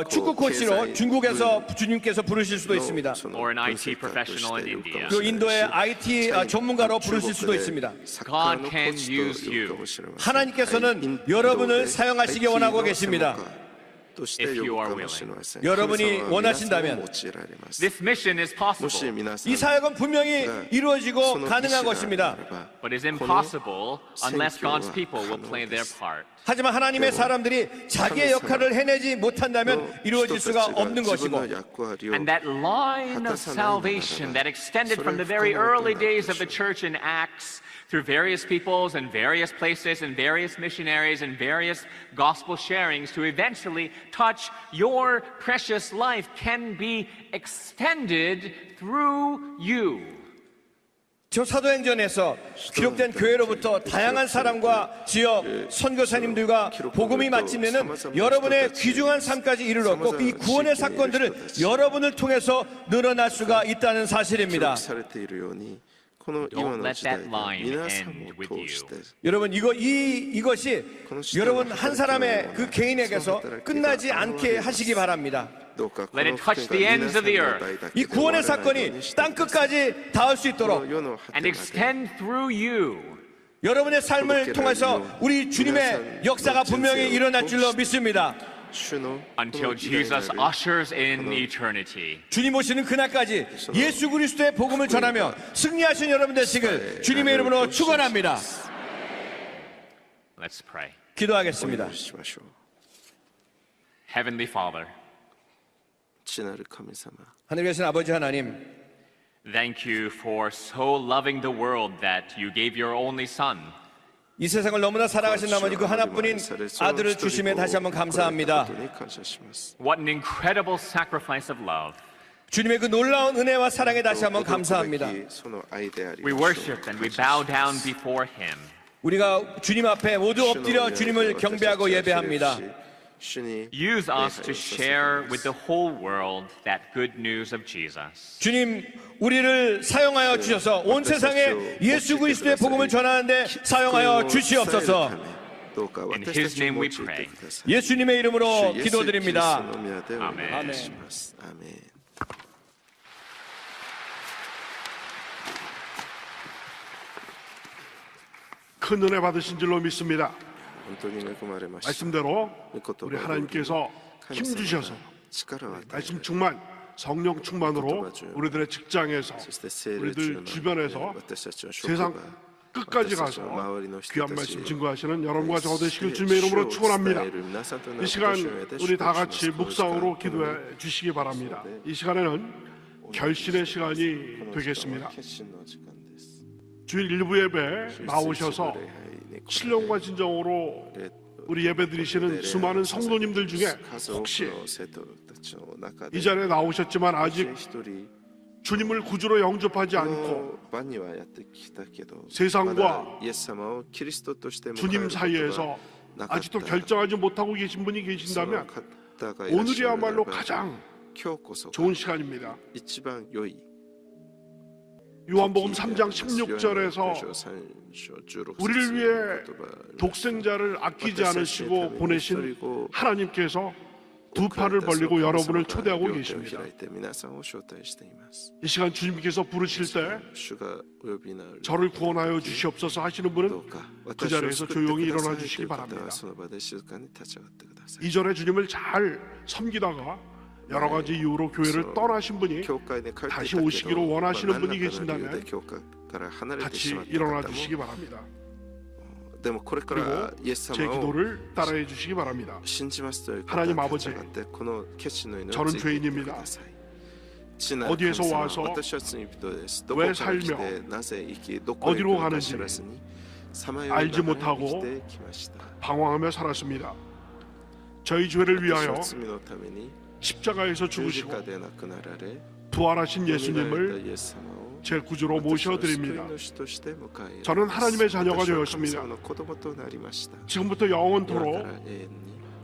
축구 코치로 중국에서 주님께서 부르실 수도 있습니다. or an IT professional in India. 그 인도의 IT 전문가로 부르실 수도 있습니다. God can use you. 하나님께서는 여러분을 사용하시기 원하고 계십니다. If you are willing. 여러분이 원하신다면 This mission is possible, 이 사역은 분명히 이루어지고 가능한 것입니다. but is impossible unless God's people will play their part. 하지만 하나님의 사람들이 자기의 역할을 해내지 못한다면 이루어질 수가 없는 것이고 And that line of salvation that extended from the very early days of the church in Acts through various peoples and various places and various missionaries and various gospel sharings to eventually touch your precious life can be extended through you. 저 사도행전에서 기록된 교회로부터 다양한 사람과 지역 선교사님들과 복음이 마침내는 여러분의 귀중한 삶까지 이르렀고 이 구원의 사건들을 여러분을 통해서 늘어날 수가 있다는 사실입니다. Don't let that line end with you. 여러분 이것이 여러분 한 사람의 그 개인에게서 끝나지 않게 하시기 바랍니다. Let it touch the ends of the earth 이 구원의 사건이 땅 끝까지 닿을 수 있도록 and extend through you. 여러분의 삶을 통해서 우리 주님의 역사가 분명히 일어날 줄로 믿습니다. Until Jesus ushers in eternity. 주님 오시는 그날까지 예수 그리스도의 복음을 전하며 승리하신 여러분 되시길 주님의 이름으로 축원합니다. Let's pray. 기도하겠습니다. Heavenly Father, 하늘에 계신 아버지 하나님, thank you for so loving the world that you gave your only Son. 이 세상을 너무나 사랑하신 나머지 그 하나뿐인 아들을 주심에 다시 한번 감사합니다. What an incredible sacrifice of love. 주님의 그 놀라운 은혜와 사랑에 다시 한번 감사합니다. We worship and we bow down before Him. 우리가 주님 앞에 모두 엎드려 주님을 경배하고 예배합니다. Use us to share with the whole world that good news of Jesus. 주님, 우리를 사용하여 주셔서 온 세상에 예수 그리스도의 복음을 전하는데 사용하여 주시옵소서. In His name we pray. 예수님의 이름으로 기도드립니다. 아멘. 아멘. 큰 은혜 받으신 줄로 믿습니다. 말씀대로 우리 하나님께서 힘 주셔서 말씀 충만, 성령 충만으로 우리들의 직장에서 우리들 주변에서 세상 끝까지 가서 귀한 말씀 증거하시는 여러분과 저 되시길 주님의 이름으로 축원합니다. 이 시간 우리 다 같이 묵상으로 기도해 주시기 바랍니다. 이 시간에는 결신의 시간이 되겠습니다. 주일 일부 예배 나오셔서 신령과 진정으로 우리 예배 드리시는 수많은 성도님들 중에 혹시 이 자리에 나오셨지만 아직 주님을 구주로 영접하지 않고 세상과 주님 사이에서 아직도 결정하지 못하고 계신 분이 계신다면 오늘이야말로 가장 좋은 시간입니다. 요한복음 3장 16절에서 우리를 위해 독생자를 아끼지 않으시고 보내신 하나님께서 두 팔을 벌리고 여러분을 초대하고 계십니다. 開いて皆さんを招待しています。 이 시간 주님께서 부르실 때 主がお呼びになる 저를 구원하여 주시옵소서 하시는 ど 분은 うか 그 私を 자리에서 救って 조용히 くださ 일어나 いとい 주시기 う方 바랍니다. はその場で静かに立ち上がってください。 이전에 주님을 잘 섬기다가 여러 가지 이유로 교회를 떠나신 분이 教会で帰っていた 다시 けど 오시기로 원하시는 何ら 분이 かの理由 계신다면 で教会から離れてし 같이 まった 일어나 方 주시기 も 바랍니다. でもこれから 그리고 イエス 제 様を 기도를 따라해 주시기 바랍니다. 信じますという方 하나님 は 아버지 立ち上がってこの決心の祈り 저는 をついていってく 죄인입니다. ださい。父なる 어디에서 神様 와서 私は罪人です。どこ 왜 から来 살며 てなぜ生きどこへ行 어디로 くのか 가는지 知らずにさまよいな 알지 がら 못하고 生きてきました。 방황하며 살았습니다. 저희 죄를 私 위하여 は罪のために 십자가에서 十字 죽으시고 架で亡くなられ 부활하신 蘇られた 예수님을 イエス様を 제 구주로 私は救い 모셔드립니다. 主として迎え入れます。 저는 하나님의 자녀가 私は神 되었습니다. 様の子供となりました。 지금부터 今か 영원토록 ら永遠に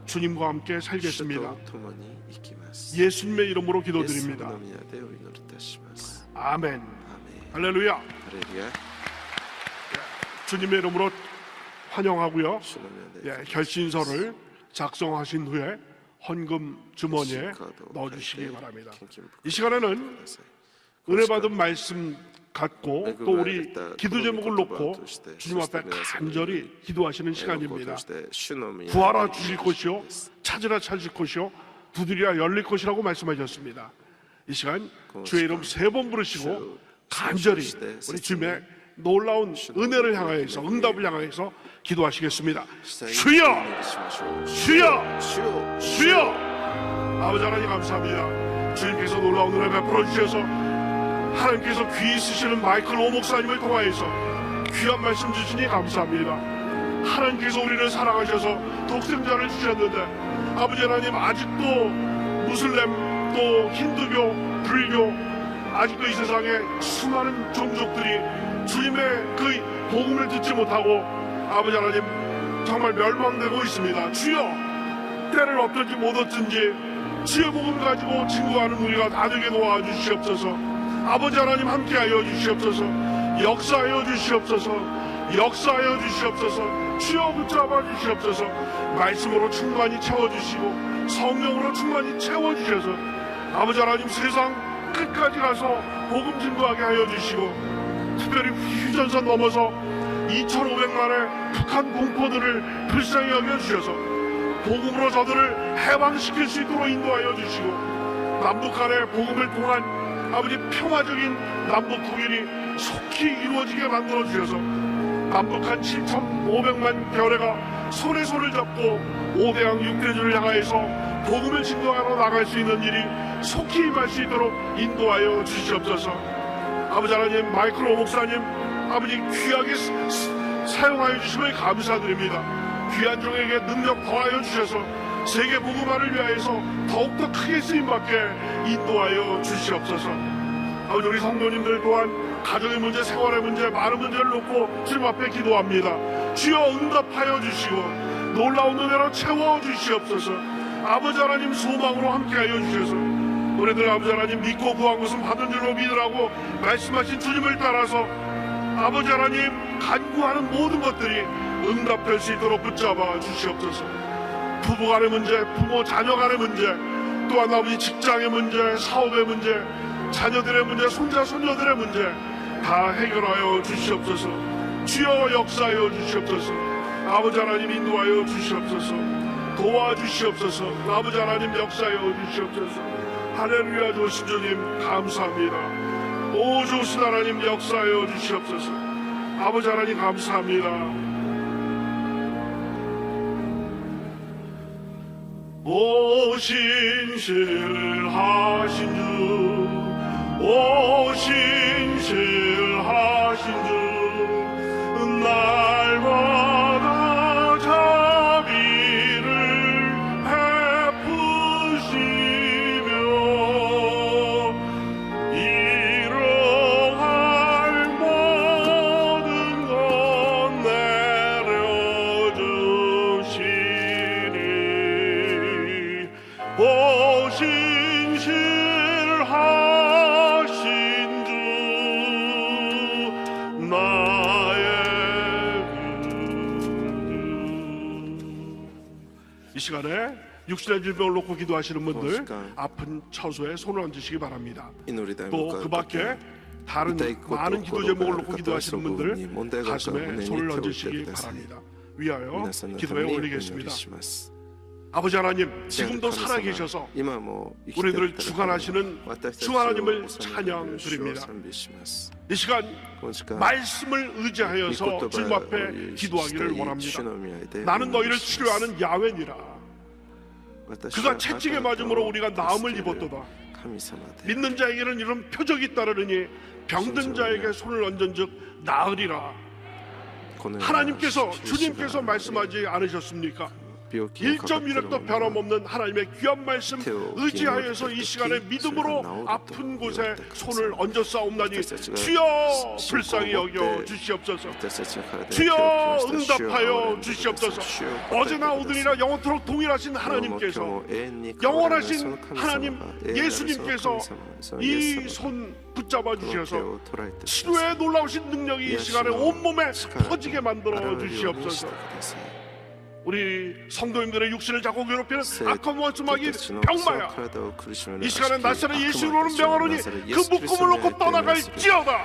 주님과 함께 主 살겠습니다. と共に生きます。 예수님의 이름으로 イエス様 기도드립니다. の皆でお祈りいたします。 아멘. アーメン。 할렐루야. ハレルヤ。 주님의 이름으로 환영하고요. 主の皆で 예, 결신서를 작성하신 후에 헌금 주머니에 カードを 넣어주시기 書いて 바랍니다. 献金袋 이 시간에는 ください。 은혜 받은 말씀 갖고 또 우리 기도 제목을 놓고 주님 앞에 간절히 기도하시는 ご 시간입니다. として主の皆 구하라 で 주실 것이요 찾으라 찾을 것이요 두드리라 열릴 것이라고 말씀하셨습니다. 이 시간 주의 이름 3번 부르시고 간절히 우리 주님의 놀라운 은혜를 향하여서 응답을 향하여서 기도하시겠습니다. 主 주여 お願いしましょう。 주여 主よ 주여 아버지 하나님 감사합니다. 주님께서 놀라운 은혜 베풀어 주셔서 하나님께서 귀 있으시는 마이클 오 목사님을 통하여서 귀한 말씀 주시니 감사합니다. 하나님께서 우리를 사랑하셔서 독생자를 주셨는데 아버지 하나님 아직도 무슬림 또 힌두교 불교 아직도 이 세상에 수많은 종족들이 주님의 그 복음을 듣지 못하고 아버지 하나님 정말 멸망되고 있습니다. 주여 때를 얻든지 못 얻든지 주의 복음 가지고 증거하는 우리가 다 되게 도와주시옵소서. 아버지 하나님 함께하여 주시옵소서. 역사하여 주시옵소서. 역사하여 주시옵소서. 주여 붙잡아 주시옵소서. 말씀으로 충만히 채워주시고 성령으로 충만히 채워주셔서 아버지 하나님 세상 끝까지 가서 복음 증거하게 하여 주시고 특별히 휴전선 넘어서 2,500만의 북한 공포들을 불쌍히 여겨주셔서 복음으로 저들을 해방시킬 수 있도록 인도하여 주시고 남북 간의 복음을 통한 아버지 평화적인 남북 통일이 속히 이루어지게 만들어 주셔서 남북한 7,500만 결례가 손에 손을 잡고 5대양 6대주를 향하여서 복음을 증거하러 나갈 수 있는 일이 속히 임할 수 있도록 인도하여 주시옵소서. 아버지 하나님 마이클 오 목사님 아버지 귀하게 사용하여 주심을 감사드립니다. 귀한 종에게 능력 더하여 주셔서 세계 복음화를 위하여서 더욱더 크게 쓰임받게 인도하여 주시옵소서. 아버지 우리 성도님들 또한 가정의 문제, 생활의 문제, 많은 문제를 놓고 주님 앞에 기도합니다. 주여 응답하여 주시고 놀라운 은혜로 채워 주시옵소서. 아버지 하나님 소망으로 함께하여 주셔서 우리들 아버지 하나님 믿고 구한 것은 받은 줄로 믿으라고 말씀하신 주님을 따라서 아버지 하나님 간구하는 모든 것들이 응답될 수 있도록 붙잡아 주시옵소서. 부부 간의 문제, 부모 자녀 간의 문제, 또한 아버지 직장의 문제, 사업의 문제, 자녀들의 문제, 손자 손녀들의 문제 다 해결하여 주시옵소서. 주여 역사하여 주시옵소서. 아버지 하나님 인도하여 주시옵소서. 도와주시옵소서. 아버지 하나님 역사하여 주시옵소서. 할렐루야. 좋으신 주님 감사합니다. 오 좋으신 하나님 역사하여 주시옵소서. 아버지 하나님 감사합니다. 오 신실하신 주, 오 신실하신 주, 날마다 자비를 베푸시며 이러할 모든 것 내려주시니 오 신실하신 주 나의 이 시간에 육신의 질병을 놓고 기도하시는 분들 아픈 처소에 손을 얹으시기 바랍니다. 또 그 밖에 다른 많은 기도 제목을 놓고 기도하시는 분들 가슴에 손을 얹으시기 바랍니다. 위하여 기도에 올리겠습니다. 아버지 하나님, 지금도 살아계셔서 우리들을 주관하시는 주 하나님을 찬양드립니다. 이 시간 말씀을 의지하여서 주님 앞에 기도하기를 원합니다. 나는 너희를 치료하는 야훼니라. 그가 채찍에 맞음으로 우리가 나음을 입었도다. 믿는 자에게는 이런 표적이 따르느니 병든 자에게 손을 얹은즉 나으리라. 하나님께서, 주님께서 말씀하지 않으셨습니까? 1.1획도 변함없는 하나님의 귀한 말씀 의지하여서 이 시간에 믿음으로 아픈 곳에 손을 얹어 싸움나니 주여 불쌍히 여겨 주시옵소서. 주여 응답하여 주시옵소서. 어제나 오늘이나 영원토록 동일하신 하나님께서, 영원하신 하나님 예수님께서 이 손 붙잡아 주셔서 치료의 놀라우신 능력이 이 시간에 온몸에 퍼지게 만들어 주시옵소서. 우리 성도님들의 육신을 자꾸 괴롭히는 악한 원수마귀 병마야, 이 시간에 나사렛 예수 이름으로 명하노니 그 묶음을 놓고 떠나갈지어다.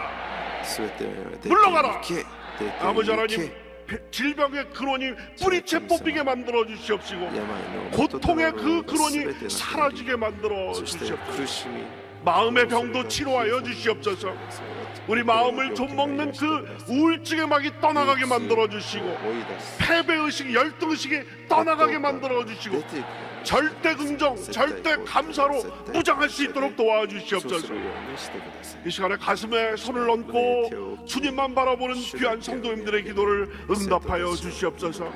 물러가라. 아버지 하나님, 질병의 근원이 뿌리채 뽑히게 만들어 주시옵시고 고통의 그 근원이 사라지게 만들어 주시옵소서. 마음의 병도 치료하여 주시옵소서. 우리 마음을 좀먹는 그 우울증의 막이 떠나가게 만들어 주시고 패배의식, 열등의식이 떠나가게 만들어 주시고 절대 긍정, 절대 감사로 무장할 수 있도록 도와주시옵소서. 이 시간에 가슴에 손을 얹고 주님만 바라보는 귀한 성도님들의 기도를 응답하여 주시옵소서.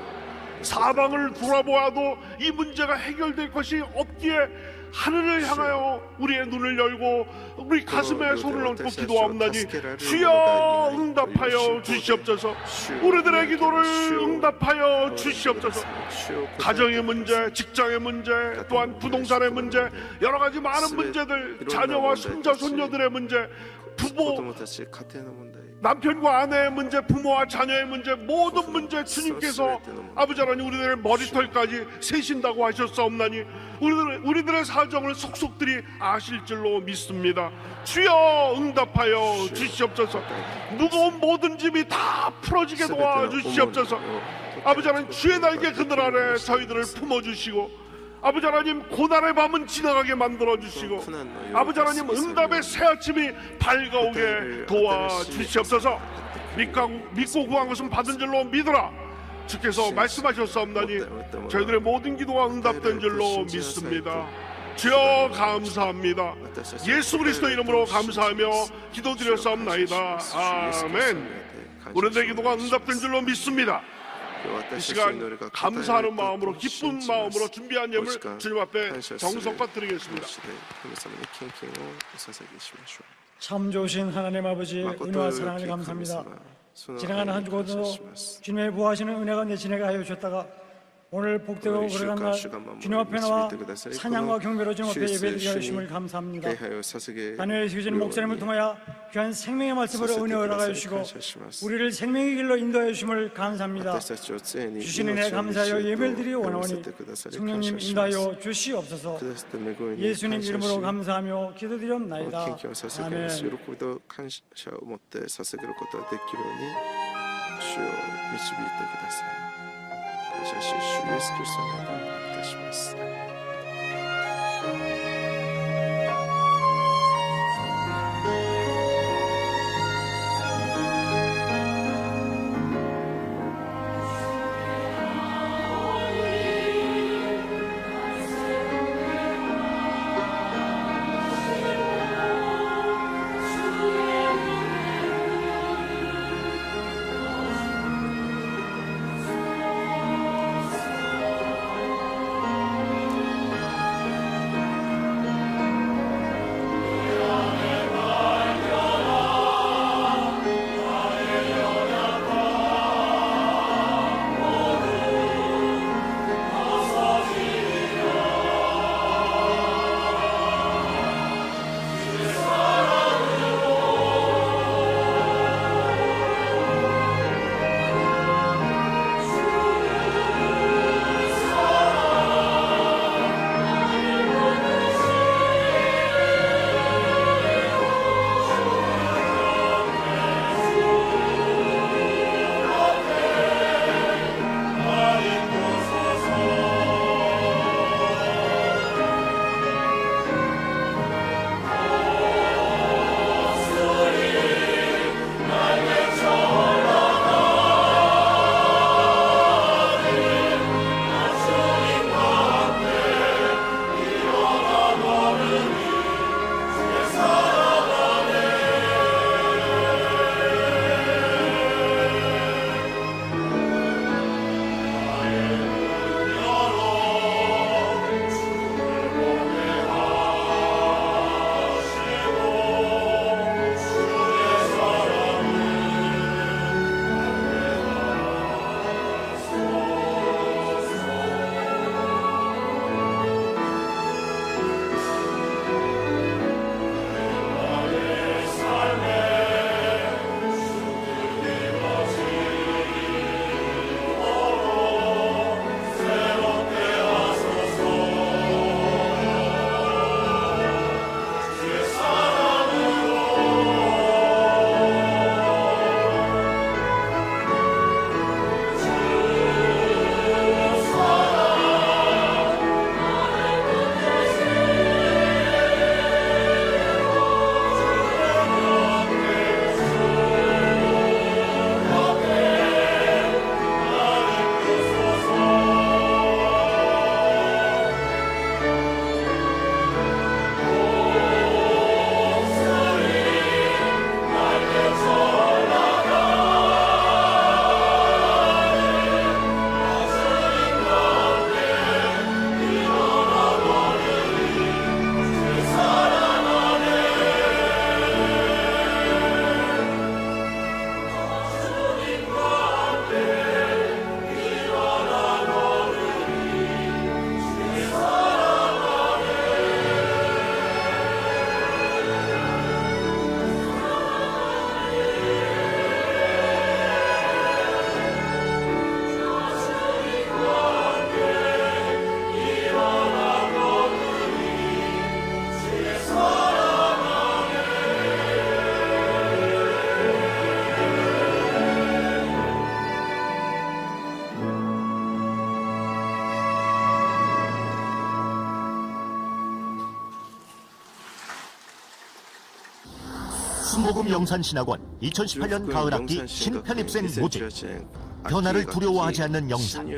사방을 돌아보아도 이 문제가 해결될 것이 없기에 하늘을 향하여 우리의 눈을 열고 우리 가슴에 손을 얹고 기도하옵나니 주여 응답하여 주시옵소서. 우리들의 기도를 응답하여 주시옵소서. 가정의 문제, 직장의 문제, 또한 부동산의 문제, 여러 가지 많은 문제들, 자녀와 손자 손녀들의 문제, 부모 남편과 아내의 문제, 부모와 자녀의 문제, 모든 문제 주님께서 아버지 하나님 우리들의 머리털까지 세신다고 하셨사옵나니 우리들의 사정을 속속들이 아실 줄로 믿습니다. 주여 응답하여 주시옵소서. 무거운 모든 짐이 다 풀어지게 도와주시옵소서. 아버지 하나님 주의 날개 그늘 아래 저희들을 품어주시고 아버지 하나님 고난의 밤은 지나가게 만들어주시고 아버지 하나님 응답의 새아침이 밝아오게 도와주시옵소서. 믿고 구한 것은 받은 줄로 믿으라. 주께서 말씀하셨사옵나니 저희들의 모든 기도가 응답된 줄로 믿습니다. 주여 감사합니다. 예수 그리스도 이름으로 감사하며 기도드렸사옵나이다. 아멘. 우리들의 기도가 응답된 줄로 믿습니다. 이 시간 감사하는 마음으로, 기쁜 마음으로 준비한 예물 주님 앞에 정성껏 드리겠습니다. 참 좋으신 하나님 아버지, 은혜와 사랑을 감사합니다. 지나가는 한 주간도 주님의 부하시는 은혜가 내 지내게 하여 주셨다가 오늘 복되고 오래간 날 주님 앞에 나와 찬양과 경배로 주님 앞에 예배드리게 하심을 감사합니다. 단회의 세계진 목사님을 통하여 귀한 생명의 말씀으로 은혜 허락하여 주시고 우리를 생명의 길로 인도하여 주심을 감사합니다. 주신 은혜 감사하여 예배를 드리 원하오니 성령님 인도하여 주시옵소서. 예수님 이름으로 감사하며 기도드리옵나이다. 아멘. 感謝し主イエス・キリストの名でお願いいたします。 순복음 영산신학원 2018년 가을학기 신편입생 모집. 변화를 두려워하지 않는 영산,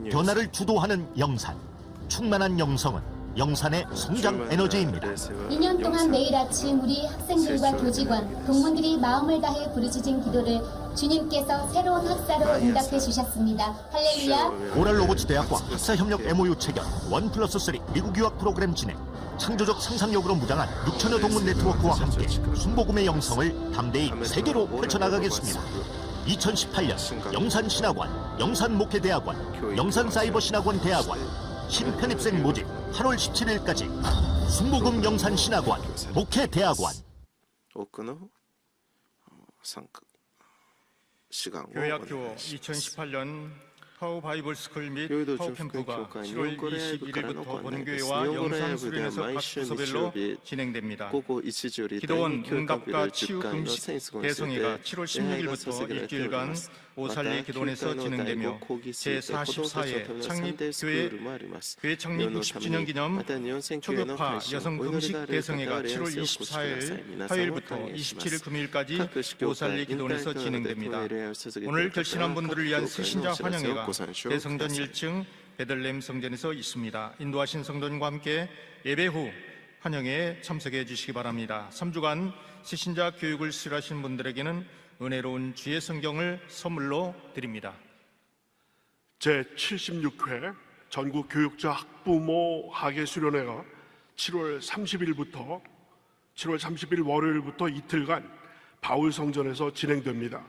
변화를 주도하는 영산, 충만한 영성은 영산의 성장 에너지입니다. 2년 동안 매일 아침 우리 학생들과 교직원, 동문들이 마음을 다해 부르짖은 기도를 주님께서 새로운 학사로 응답해 주셨습니다. 할렐루야. 오랄 로버츠 대학과 학사협력 MOU 체결 1+3 미국 유학 프로그램 진행, 창조적 상상력으로 무장한 6천여 동문 네트워크와 함께 순복음의 영성을 담대히 세계로 펼쳐나가겠습니다. 2018년 영산신학원, 영산목회대학원, 영산사이버신학원 대학원 신편입생 모집 8월 17일까지 순복음 영산신학원, 목회대학원. 교회학교 2018년 파워 바이블 스쿨 및 파워 캠프가 7월 21일부터 본교회와 영산수련에서 각 부서별로 진행됩니다. 기도원 응답과 치유 금식 대성회가 7월 16일부터 일주일간 오살리 기도원에서 진행되며 제44회 창립교회 창립 60주년 기념 초교파 여성 금식 대성회가 7월 24일 화요일부터 27일 금요일까지 오살리 기도원에서 진행됩니다. 오늘 결신한 분들을 위한 새신자 환영회가 대성전 1층 베들레헴 성전에서 있습니다. 인도하신 성도님과 함께 예배 후 환영회에 참석해 주시기 바랍니다. 3주간 새신자 교육을 수료하신 분들에게는 은혜로운 주의 성경을 선물로 드립니다. 제76회 전국 교육자 학부모 학예 수련회가 7월 30일부터 7월 30일 월요일부터 이틀간 바울 성전에서 진행됩니다.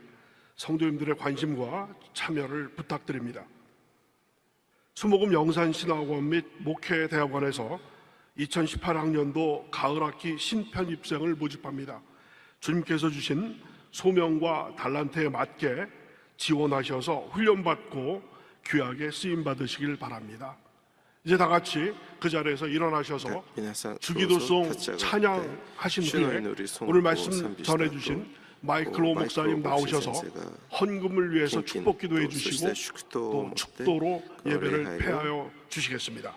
성도님들의 관심과 참여를 부탁드립니다. 수목금 영산신학원 및 목회대학원에서 2018학년도 가을학기 신편입생을 모집합니다. 주님께서 주신 소명과 달란트에 맞게 지원하셔서 훈련받고 귀하게 쓰임받으시길 바랍니다. 이제 다 같이 그 자리에서 일어나셔서 주기도송 찬양하신 후에 오늘 말씀 전해주신 마이클로 목사님 나오셔서 헌금을 위해서 축복 기도해 주시고 또 축도로 예배를 폐하여 주시겠습니다.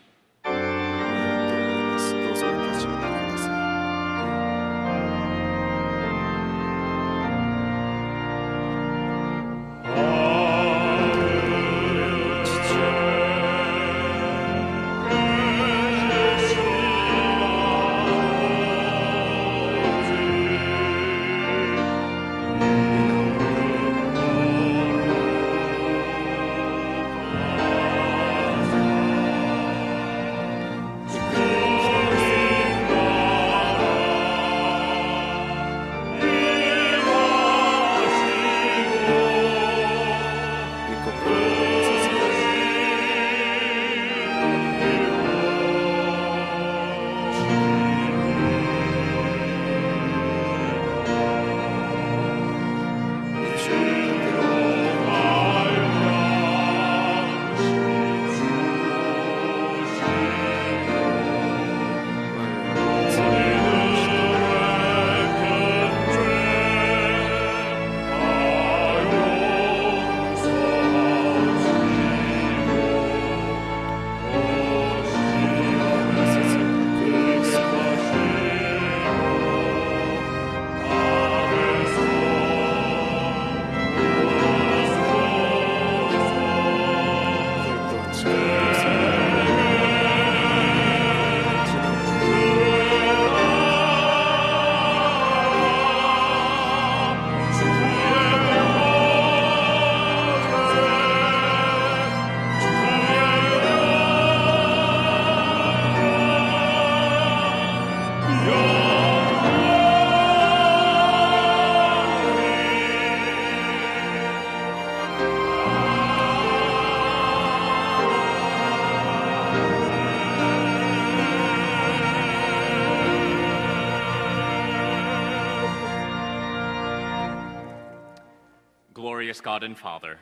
Glorious God and Father,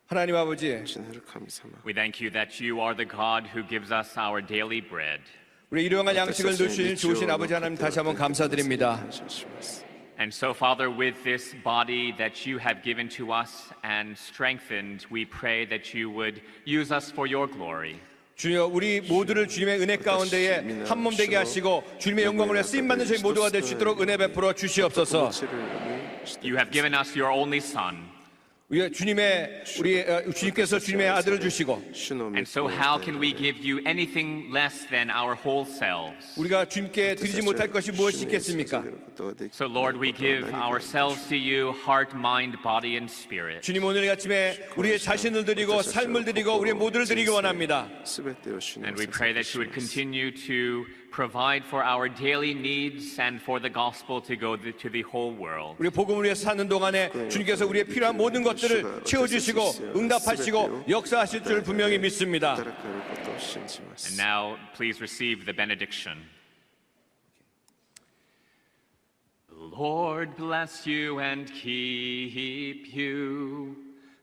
하나님 아버지, we thank you that you are the God who gives us our daily bread. 우리 일용할 양식을 주신 좋으신 아버지 하나님 다시 한번 감사드립니다. And so, Father, with this body that you have given to us and strengthened, we pray that you would use us for your glory. 주여 우리 모두를 주님의 은혜 가운데에 한 몸 되게 하시고 주님의 영광을 위해 쓰임받는 저희 모두가 될 수 있도록 은혜 베풀어 주시옵소서. You have given us your only Son. 주님께서 주님의 아들을 주시고 And so how can we give you anything less than our whole selves? 우리가 주님께 드리지 못할 것이 무엇이 있겠습니까? So Lord, we give ourselves to you, heart, mind, body, and spirit. 주님 오늘 이 아침에 우리의 자신을 드리고 삶을 드리고 우리의 모두를 드리기 원합니다. And we pray that you would continue to provide for our daily needs and for the gospel to go to the whole world. 우리 복음을 위해 사는 동안에 주님께서 우리의 필요한 모든 것들을 채워주시고 응답하시고 역사하실 줄 분명히 믿습니다. And now, please receive the benediction. The Lord bless you and keep you.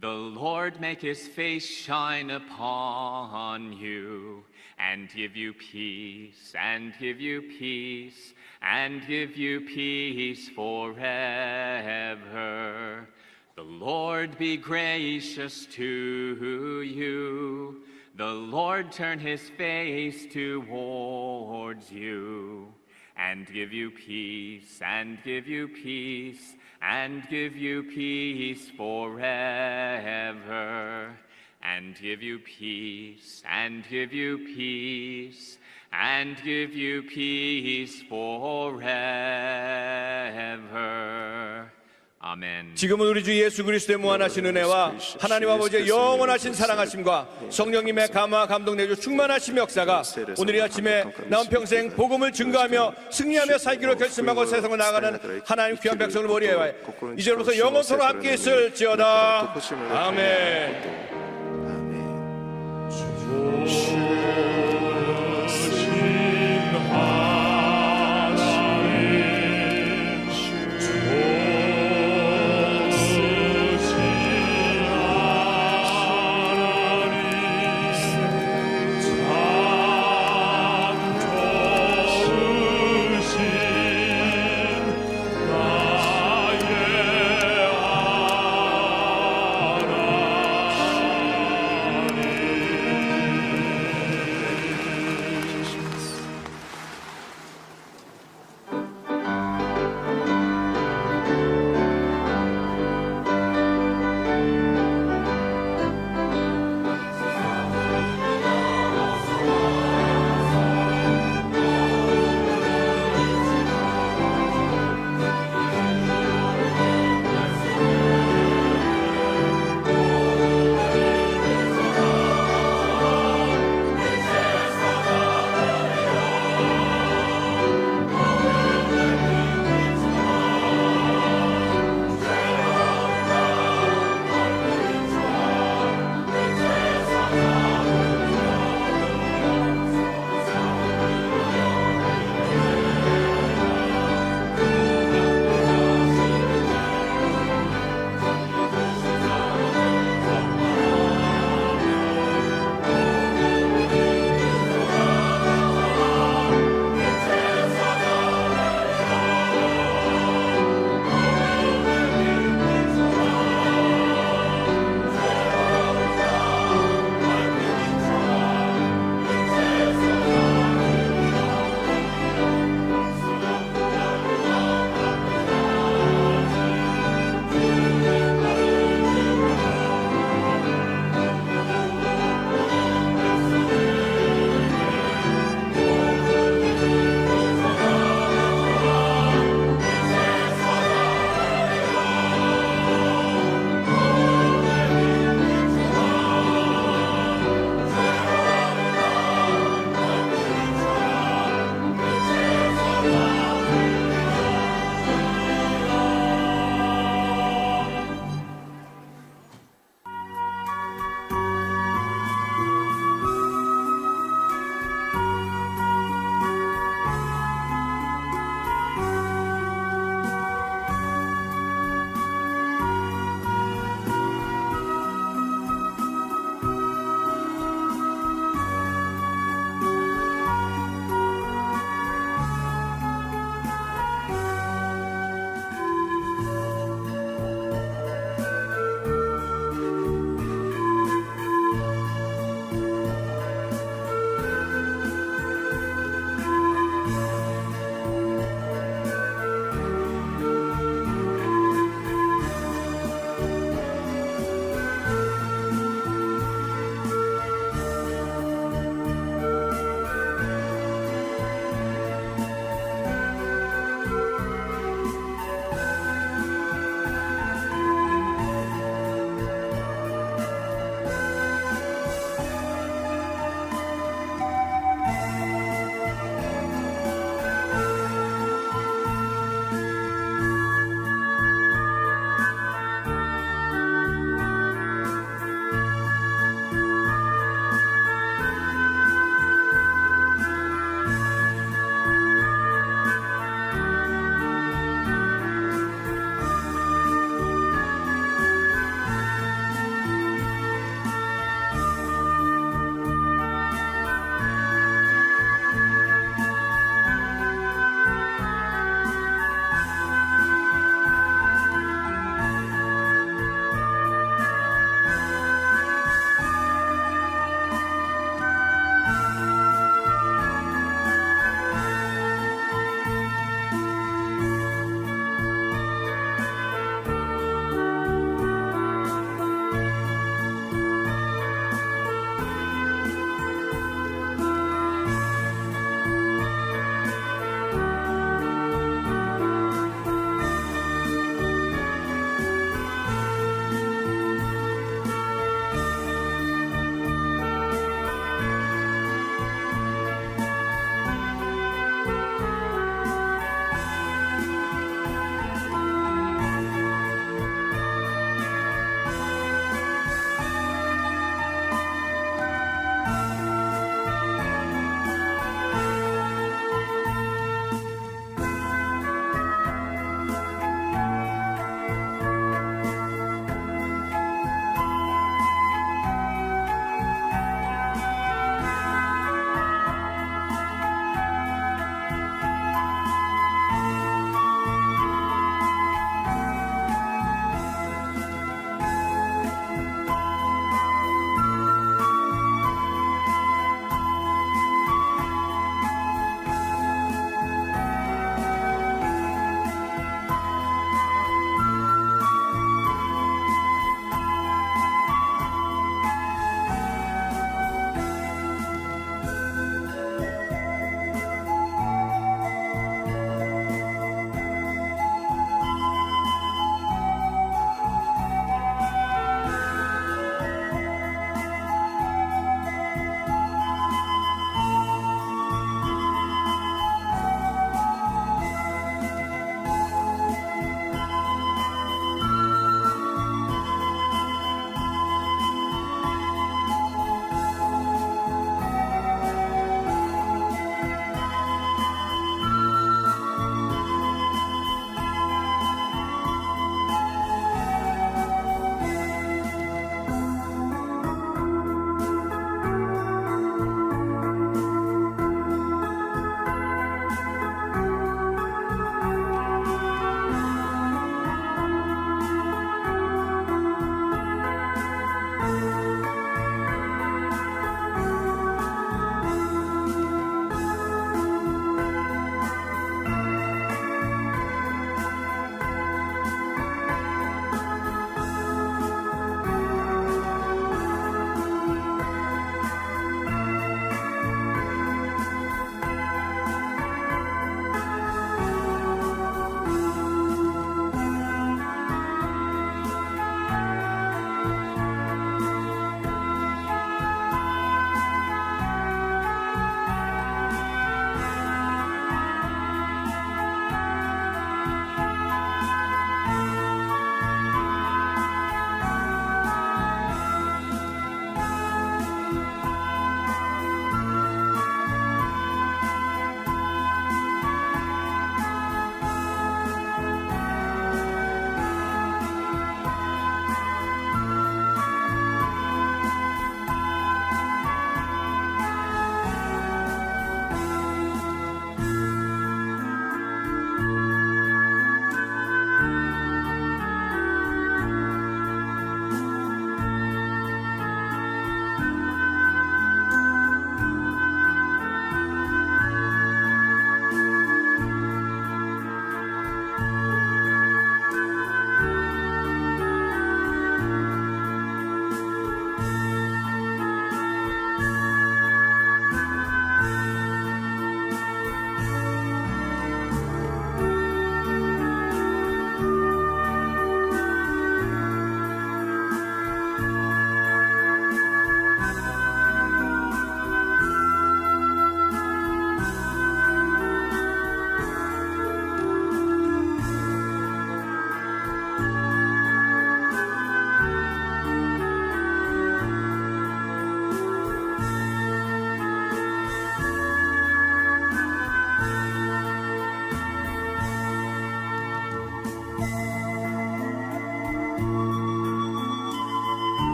The Lord make his face shine upon you and give you peace, and give you peace, and give you peace forever. The Lord be gracious to you. The Lord turn his face towards you and give you peace, and give you peace, and give you peace forever. And give you peace, and give you peace, and give you peace forever. 아멘. 지금은 우리 주 예수 그리스도의 무한하신 은혜와 하나님 아버지의 영원하신 사랑하심과 성령님의 감화 감동 내주 충만하신 역사가 오늘 이 아침에 남은 평생 복음을 증거하며 승리하며 살기로 결심하고 세상을 나아가는 하나님 귀한 백성을 머리에 이제로부터 영원토록 함께 있을지어다. 아멘.